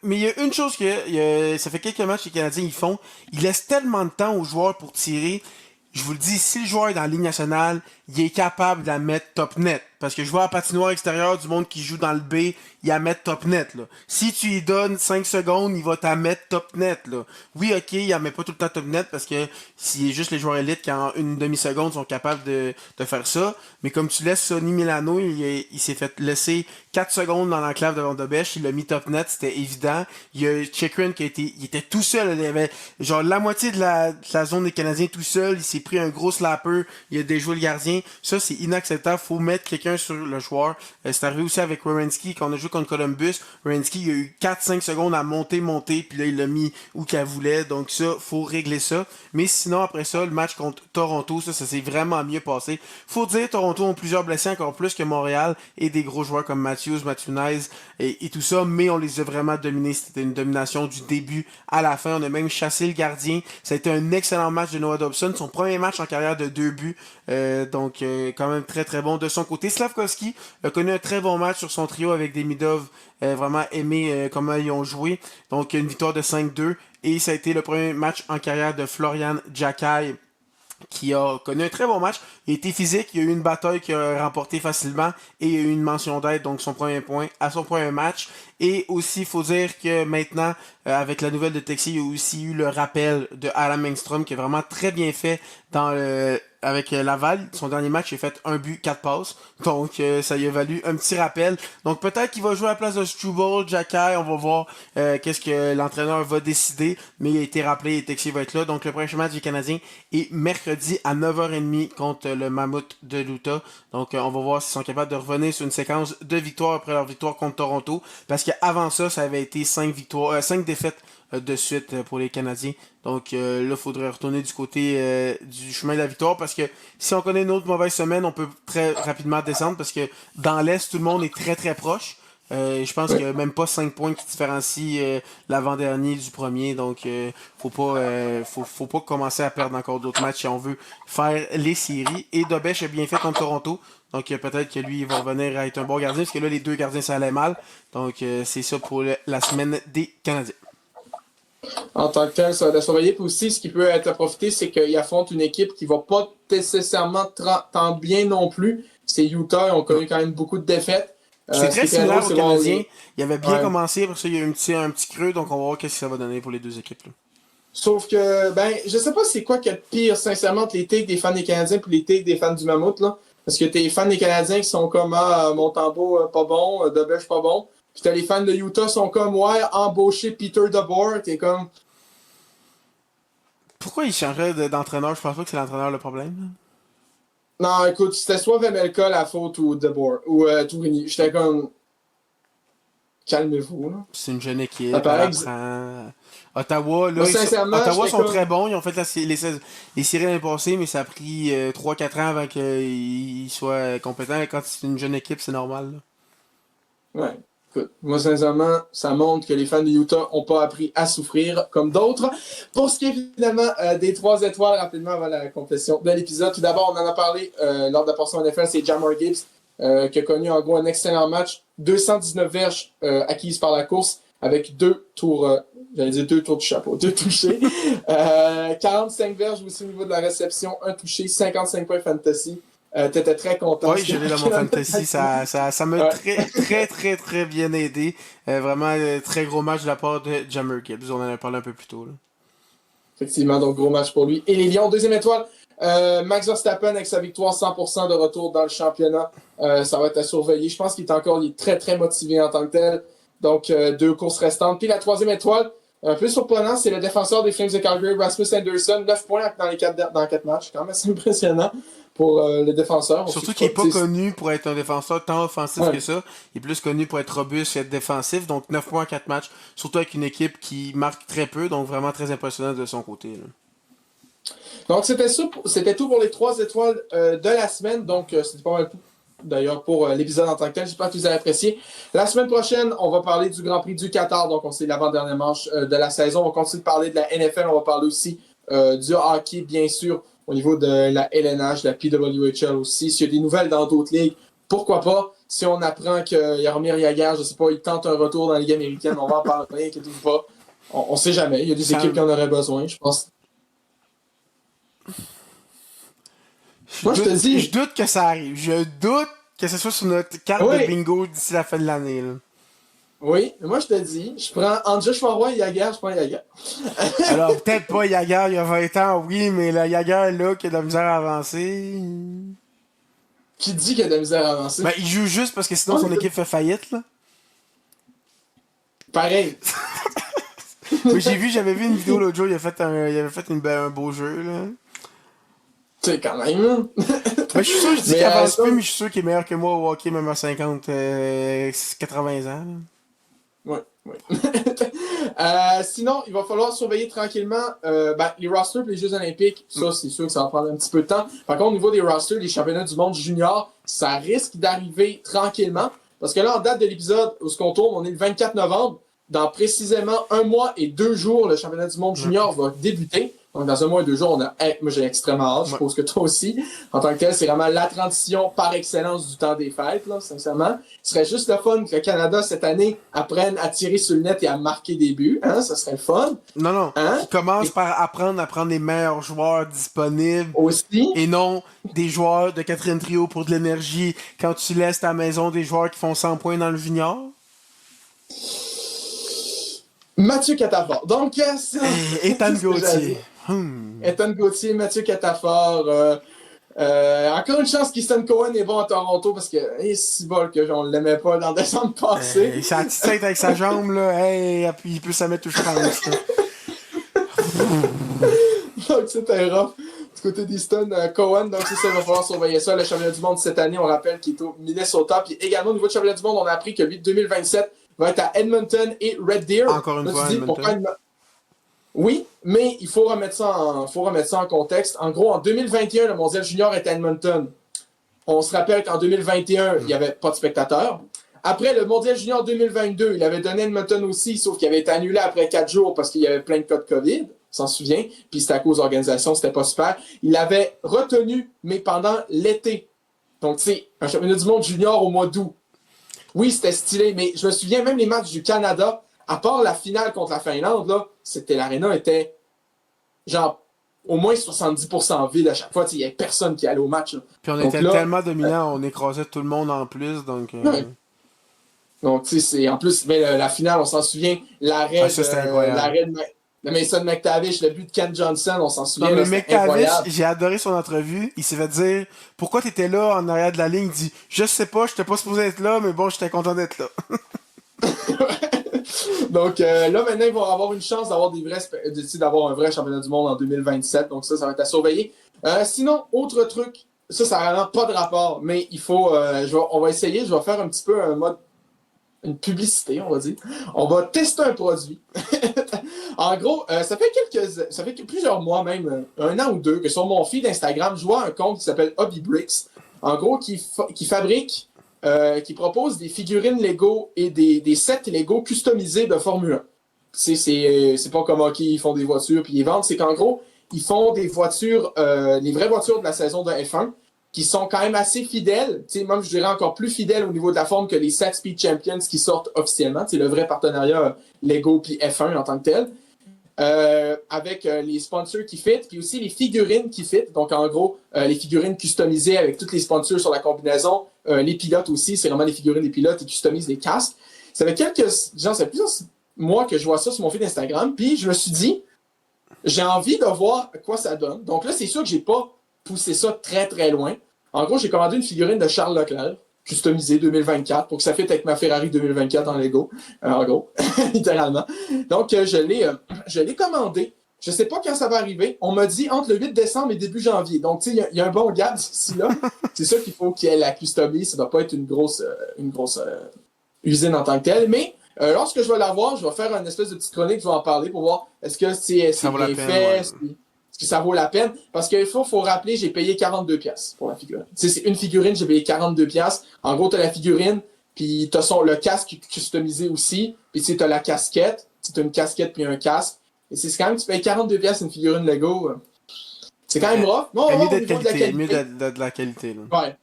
Speaker 2: Mais il y a une chose ça fait quelques matchs que les Canadiens ils font, ils laissent tellement de temps aux joueurs pour tirer. Je vous le dis, si le joueur est dans la Ligue nationale, il est capable de la mettre top net. Parce que je vois à patinoire extérieur du monde qui joue dans le B, il la met top net, là. Si tu lui donnes 5 secondes, il va t'en mettre top net, là. Oui, ok, il la met pas tout le temps top net parce que c'est juste les joueurs élites qui en une demi-seconde sont capables de faire ça. Mais comme tu laisses Sonny Milano, il s'est fait laisser 4 secondes dans l'enclave devant Dobèche, il l'a mis top net, c'était évident. Il y a Chikrin il était tout seul, il y avait genre la moitié de la zone des Canadiens tout seul, il s'est pris un gros slapper, il a déjoué le gardien. Ça, c'est inacceptable, faut mettre quelqu'un sur le joueur. C'est arrivé aussi avec Werenski quand on a joué contre Columbus. Werenski, il a eu 4-5 secondes à monter, puis là, il l'a mis où qu'il voulait. Donc ça, faut régler ça. Mais sinon, après ça, le match contre Toronto, ça s'est vraiment mieux passé. Faut dire, Toronto ont plusieurs blessés, encore plus que Montréal, et des gros joueurs comme Matthews, Matthews et tout ça, mais on les a vraiment dominés. C'était une domination du début à la fin. On a même chassé le gardien. Ça a été un excellent match de Noah Dobson, son premier match en carrière de 2 buts. Donc, quand même très très bon de son côté. Slavkovski a connu un très bon match sur son trio avec Demidov. Vraiment aimé comment ils ont joué. Donc, une victoire de 5-2. Et ça a été le premier match en carrière de Florian Jacquet, qui a connu un très bon match. Il a été physique, il y a eu une bataille qu'il a remporté facilement et il y a eu une mention d'aide, donc son premier point à son premier match. Et aussi, il faut dire que maintenant, avec la nouvelle de Texier, il y a aussi eu le rappel de Adam Engstrom qui est vraiment très bien fait dans avec Laval, son dernier match, il a fait 1 but, 4 passes. Donc, ça lui a valu un petit rappel. Donc, peut-être qu'il va jouer à la place de Struble, Jacky. On va voir qu'est-ce que l'entraîneur va décider. Mais il a été rappelé et Texier va être là. Donc, le prochain match du Canadien est mercredi à 9h30 contre le Mammouth de l'Utah. Donc, on va voir s'ils sont capables de revenir sur une séquence de victoires après leur victoire contre Toronto. Parce qu'avant ça, ça avait été 5 défaites de suite pour les Canadiens. Donc là, il faudrait retourner du côté du chemin de la victoire parce que si on connaît une autre mauvaise semaine, on peut très rapidement descendre parce que dans l'Est, tout le monde est très très proche. Je pense qu'il n'y a même pas 5 points qui différencient l'avant-dernier du premier. Donc faut pas commencer à perdre encore d'autres matchs si on veut faire les séries. Et Dobèche a bien fait contre Toronto. Donc peut-être que lui il va revenir à être un bon gardien parce que là les deux gardiens ça allait mal. Donc c'est ça pour la semaine des Canadiens.
Speaker 1: En tant que tel, ça va être surveiller. Puis aussi, ce qui peut être profité, c'est qu'il affronte une équipe qui va pas nécessairement tant bien non plus. C'est Utah, ils ont connu quand même beaucoup de défaites.
Speaker 2: C'est très similaire aux Canadiens. Il avait bien
Speaker 1: Ouais.
Speaker 2: commencé, après ça, il y a eu un petit creux, donc on va voir qu'est-ce que ça va donner pour les deux équipes. Là.
Speaker 1: Sauf que, je sais pas c'est quoi qu'il y a de pire, sincèrement, entre les takes des fans des Canadiens et les takes des fans du Mammouth, là. Parce que t'as les fans des Canadiens qui sont comme, Montembeault, pas bon, Dobèche, pas bon. Puis t'as les fans de Utah qui sont comme, ouais, embaucher Peter DeBoer, t'es comme...
Speaker 2: Pourquoi il changerait d'entraîneur? Je pense pas que c'est l'entraîneur le problème.
Speaker 1: Non, écoute, c'était soit Vemelka la faute ou DeBoer, ou Tourigny. J'étais comme... Calmez-vous, là.
Speaker 2: C'est une jeune équipe,
Speaker 1: Ça
Speaker 2: elle
Speaker 1: paraît
Speaker 2: apprend. Ottawa, là,
Speaker 1: Moi, sincèrement,
Speaker 2: Ottawa
Speaker 1: j'étais
Speaker 2: sont
Speaker 1: comme...
Speaker 2: très bons. Ils ont fait les séries l'année passée, mais ça a pris 3-4 ans avant qu'ils soient compétents. Quand c'est une jeune équipe, c'est normal. Là.
Speaker 1: Ouais. Écoute, moi, sincèrement, ça montre que les fans de Utah n'ont pas appris à souffrir comme d'autres. Pour ce qui est finalement des 3 étoiles, rapidement avant la confession de l'épisode, tout d'abord, on en a parlé lors de la portion NFL, c'est Jamar Gibbs qui a connu en gros un excellent match. 219 verges acquises par la course avec 2 tours, j'allais dire 2 tours de chapeau, 2 touchés. 45 verges aussi au niveau de la réception, 1 touché, 55 points fantasy. T'étais très content.
Speaker 2: Oui, je l'ai dans mon fantasy. Ça m'a très bien aidé. Vraiment, très gros match de la part de Jammer Gibbs. On en a parlé un peu plus tôt. Là.
Speaker 1: Effectivement, donc gros match pour lui. Et les Lions, deuxième étoile. Max Verstappen avec sa victoire 100% de retour dans le championnat. Ça va être à surveiller. Je pense qu'il est très très motivé en tant que tel. Donc 2 courses restantes. Puis la troisième étoile, un peu surprenant, c'est le défenseur des Flames de Calgary, Rasmus Anderson. 9 points dans 4 matchs. Quand même assez impressionnant pour le défenseur.
Speaker 2: Surtout qu'il n'est pas connu pour être un défenseur tant offensif que ça. Il est plus connu pour être robuste et être défensif. Donc 9 points en 4 matchs. Surtout avec une équipe qui marque très peu. Donc vraiment très impressionnant de son côté. Là.
Speaker 1: Donc c'était tout pour les 3 étoiles de la semaine. Donc c'était pas mal tout. D'ailleurs, pour l'épisode en tant que tel, j'espère que vous avez apprécié. La semaine prochaine, on va parler du Grand Prix du Qatar. Donc, on sait l'avant-dernière manche de la saison. On va continuer de parler de la NFL. On va parler aussi du hockey, bien sûr, au niveau de la LNH, de la PWHL aussi. S'il y a des nouvelles dans d'autres ligues, pourquoi pas. Si on apprend que Jaromir Jagr, je sais pas, il tente un retour dans la Ligue américaine, on va en parler, inquiétez-vous pas. On sait jamais. Il y a des équipes qui en auraient besoin, je pense.
Speaker 2: Je doute que ça arrive. Je doute que ce soit sur notre carte de bingo d'ici la fin de l'année. Là.
Speaker 1: Oui, mais moi je te dis, je prends entre Joshua Roy et Jagr, je prends Jagr.
Speaker 2: Alors peut-être pas Jagr il y a 20 ans, oui, mais le Jagr là qui a de la misère à avancer.
Speaker 1: Qui dit qu'il a de la misère à avancer?
Speaker 2: Ben il joue juste parce que sinon son équipe fait faillite là.
Speaker 1: Pareil.
Speaker 2: Mais j'avais vu une vidéo l'autre jour, il avait fait un beau jeu là.
Speaker 1: Tu sais, quand même, là.
Speaker 2: Ben, je suis sûr, je dis qu'il avance plus, mais je suis sûr qu'il est meilleur que moi au hockey, même à 80 ans.
Speaker 1: Ouais. Sinon, il va falloir surveiller tranquillement les rosters pour les Jeux Olympiques. Ça, c'est sûr que ça va prendre un petit peu de temps. Par contre, au niveau des rosters, des championnats du monde junior, ça risque d'arriver tranquillement. Parce que là, en date de l'épisode où ce qu'on tourne, on est le 24 novembre. Dans précisément 1 mois et 2 jours, le championnat du monde junior va débuter. Donc, dans 1 mois et 2 jours, moi, j'ai extrêmement hâte. Je suppose que toi aussi. En tant que tel, c'est vraiment la transition par excellence du temps des fêtes, là, sincèrement. Ce serait juste le fun que le Canada, cette année, apprenne à tirer sur le net et à marquer des buts. Hein? Ça serait le fun.
Speaker 2: Non.
Speaker 1: Hein?
Speaker 2: Il commence par apprendre à prendre les meilleurs joueurs disponibles.
Speaker 1: Aussi.
Speaker 2: Et non des joueurs de 4e trio pour de l'énergie quand tu laisses ta maison des joueurs qui font 100 points dans le junior.
Speaker 1: Mathieu Catafort. Donc,
Speaker 2: Ethan Gauthier.
Speaker 1: Ethan Gauthier, Mathieu Catafort. Encore une chance qu'Easton Cohen est bon à Toronto parce que, c'est bol que on l'aimait pas dans décembre passé.
Speaker 2: Il s'est petite tête avec sa jambe, là. Hey, puis il peut se mettre où je pense, là.
Speaker 1: Donc, c'était rough. Du côté d'Easton Cohen, donc c'est ça, il va falloir surveiller ça. Le championnat du monde cette année, on rappelle qu'il est au Minnesota. Puis également, au niveau du championnat du monde, on a appris que lui, 2027 va être à Edmonton et Red Deer.
Speaker 2: Encore une
Speaker 1: Là,
Speaker 2: fois,
Speaker 1: tu dis, pourquoi Oui, mais il faut remettre ça en contexte. En gros, en 2021, le mondial junior est à Edmonton. On se rappelle qu'en 2021, il n'y avait pas de spectateurs. Après, le mondial junior 2022, il avait donné Edmonton aussi, sauf qu'il avait été annulé après 4 jours parce qu'il y avait plein de cas de COVID. S'en souvient, puis c'était à cause de l'organisation, c'était pas super. Il l'avait retenu, mais pendant l'été. Donc, tu sais, un championnat du monde junior au mois d'août. Oui, c'était stylé, mais je me souviens même les matchs du Canada, à part la finale contre la Finlande, là, l'aréna était genre au moins 70% vide à chaque fois. Il n'y avait personne qui allait au match. Là.
Speaker 2: Puis on
Speaker 1: donc,
Speaker 2: était
Speaker 1: là,
Speaker 2: tellement dominants, on écrasait tout le monde en plus, donc...
Speaker 1: Ouais. Donc, tu sais, c'est en plus, mais la finale, on s'en souvient, l'arrêt de Mason McTavish, le but de Ken Johnson, on s'en souvient.
Speaker 2: Non, mais
Speaker 1: là, c'était
Speaker 2: McTavish,
Speaker 1: incroyable.
Speaker 2: j'ai adoré son entrevue. Il s'est fait dire pourquoi t'étais là en arrière de la ligne. Il dit je sais pas, j'étais pas supposé être là, mais bon, j'étais content d'être là.
Speaker 1: Donc là, maintenant, ils vont avoir une chance d'avoir d'avoir un vrai championnat du monde en 2027. Donc ça va être à surveiller. Sinon, autre truc, ça n'a vraiment pas de rapport, mais il faut, on va essayer, je vais faire un petit peu un mode, une publicité, on va dire. On va tester un produit. En gros, ça fait plusieurs mois même, 1 an ou 2, que sur mon feed Instagram, je vois un compte qui s'appelle Hobby Bricks. En gros, qui fabrique, qui propose des figurines Lego et des sets Lego customisés de Formule 1. C'est pas comme OK, ils font des voitures puis ils vendent. C'est qu'en gros, ils font des voitures, les vraies voitures de la saison de F1, qui sont quand même assez fidèles, même je dirais encore plus fidèles au niveau de la forme que les 7 Speed Champions qui sortent officiellement, le vrai partenariat Lego puis F1 en tant que tel. Avec les sponsors qui fit, puis aussi les figurines qui fit. Donc, en gros, les figurines customisées avec tous les sponsors sur la combinaison. Les pilotes aussi, c'est vraiment les figurines des pilotes, ils customisent les casques. Ça fait ça fait plusieurs mois que je vois ça sur mon feed Instagram, puis je me suis dit, j'ai envie de voir quoi ça donne. Donc là, c'est sûr que j'ai pas poussé ça très, très loin. En gros, j'ai commandé une figurine de Charles Leclerc, customisée 2024, pour que ça fitte avec ma Ferrari 2024 en Lego, en gros, littéralement. Donc, je l'ai commandé. Je sais pas quand ça va arriver. On m'a dit entre le 8 décembre et début janvier. Donc, tu sais, il y a un bon gap d'ici là. C'est sûr qu'il faut qu'il y ait la customise. Ça ne doit pas être une grosse usine en tant que telle. Mais lorsque je vais l'avoir, je vais faire une espèce de petite chronique, je vais en parler pour voir est-ce que c'est bien fait, est-ce que ça vaut la peine. Parce qu'il faut rappeler, j'ai payé 42$ pour la figurine. C'est une figurine, j'ai payé 42$. En gros, tu as la figurine, puis tu as le casque customisé aussi, puis tu as la casquette, tu as une casquette puis un casque. Et c'est quand même, tu payes 42$ une figurine Lego. C'est quand même rough.
Speaker 2: Non, mieux d'être qualité, mieux de la qualité. Là.
Speaker 1: Ouais.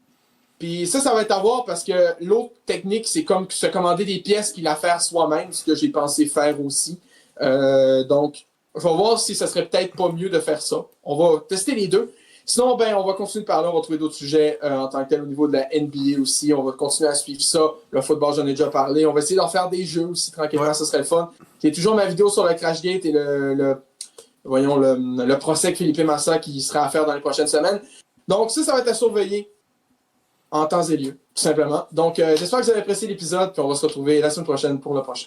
Speaker 1: Puis ça va être à voir parce que l'autre technique, c'est comme se commander des pièces puis la faire soi-même, ce que j'ai pensé faire aussi. Donc, je vais voir si ça serait peut-être pas mieux de faire ça. On va tester les deux. Sinon, on va continuer de parler, on va trouver d'autres sujets en tant que tel au niveau de la NBA aussi. On va continuer à suivre ça. Le football, j'en ai déjà parlé. On va essayer d'en faire des jeux aussi tranquillement, ça serait le fun. Il y a toujours ma vidéo sur le Crashgate et le procès de Philippe Massa qui sera à faire dans les prochaines semaines. Donc ça va être à surveiller en temps et lieu, tout simplement. Donc j'espère que vous avez apprécié l'épisode, puis on va se retrouver la semaine prochaine pour le prochain.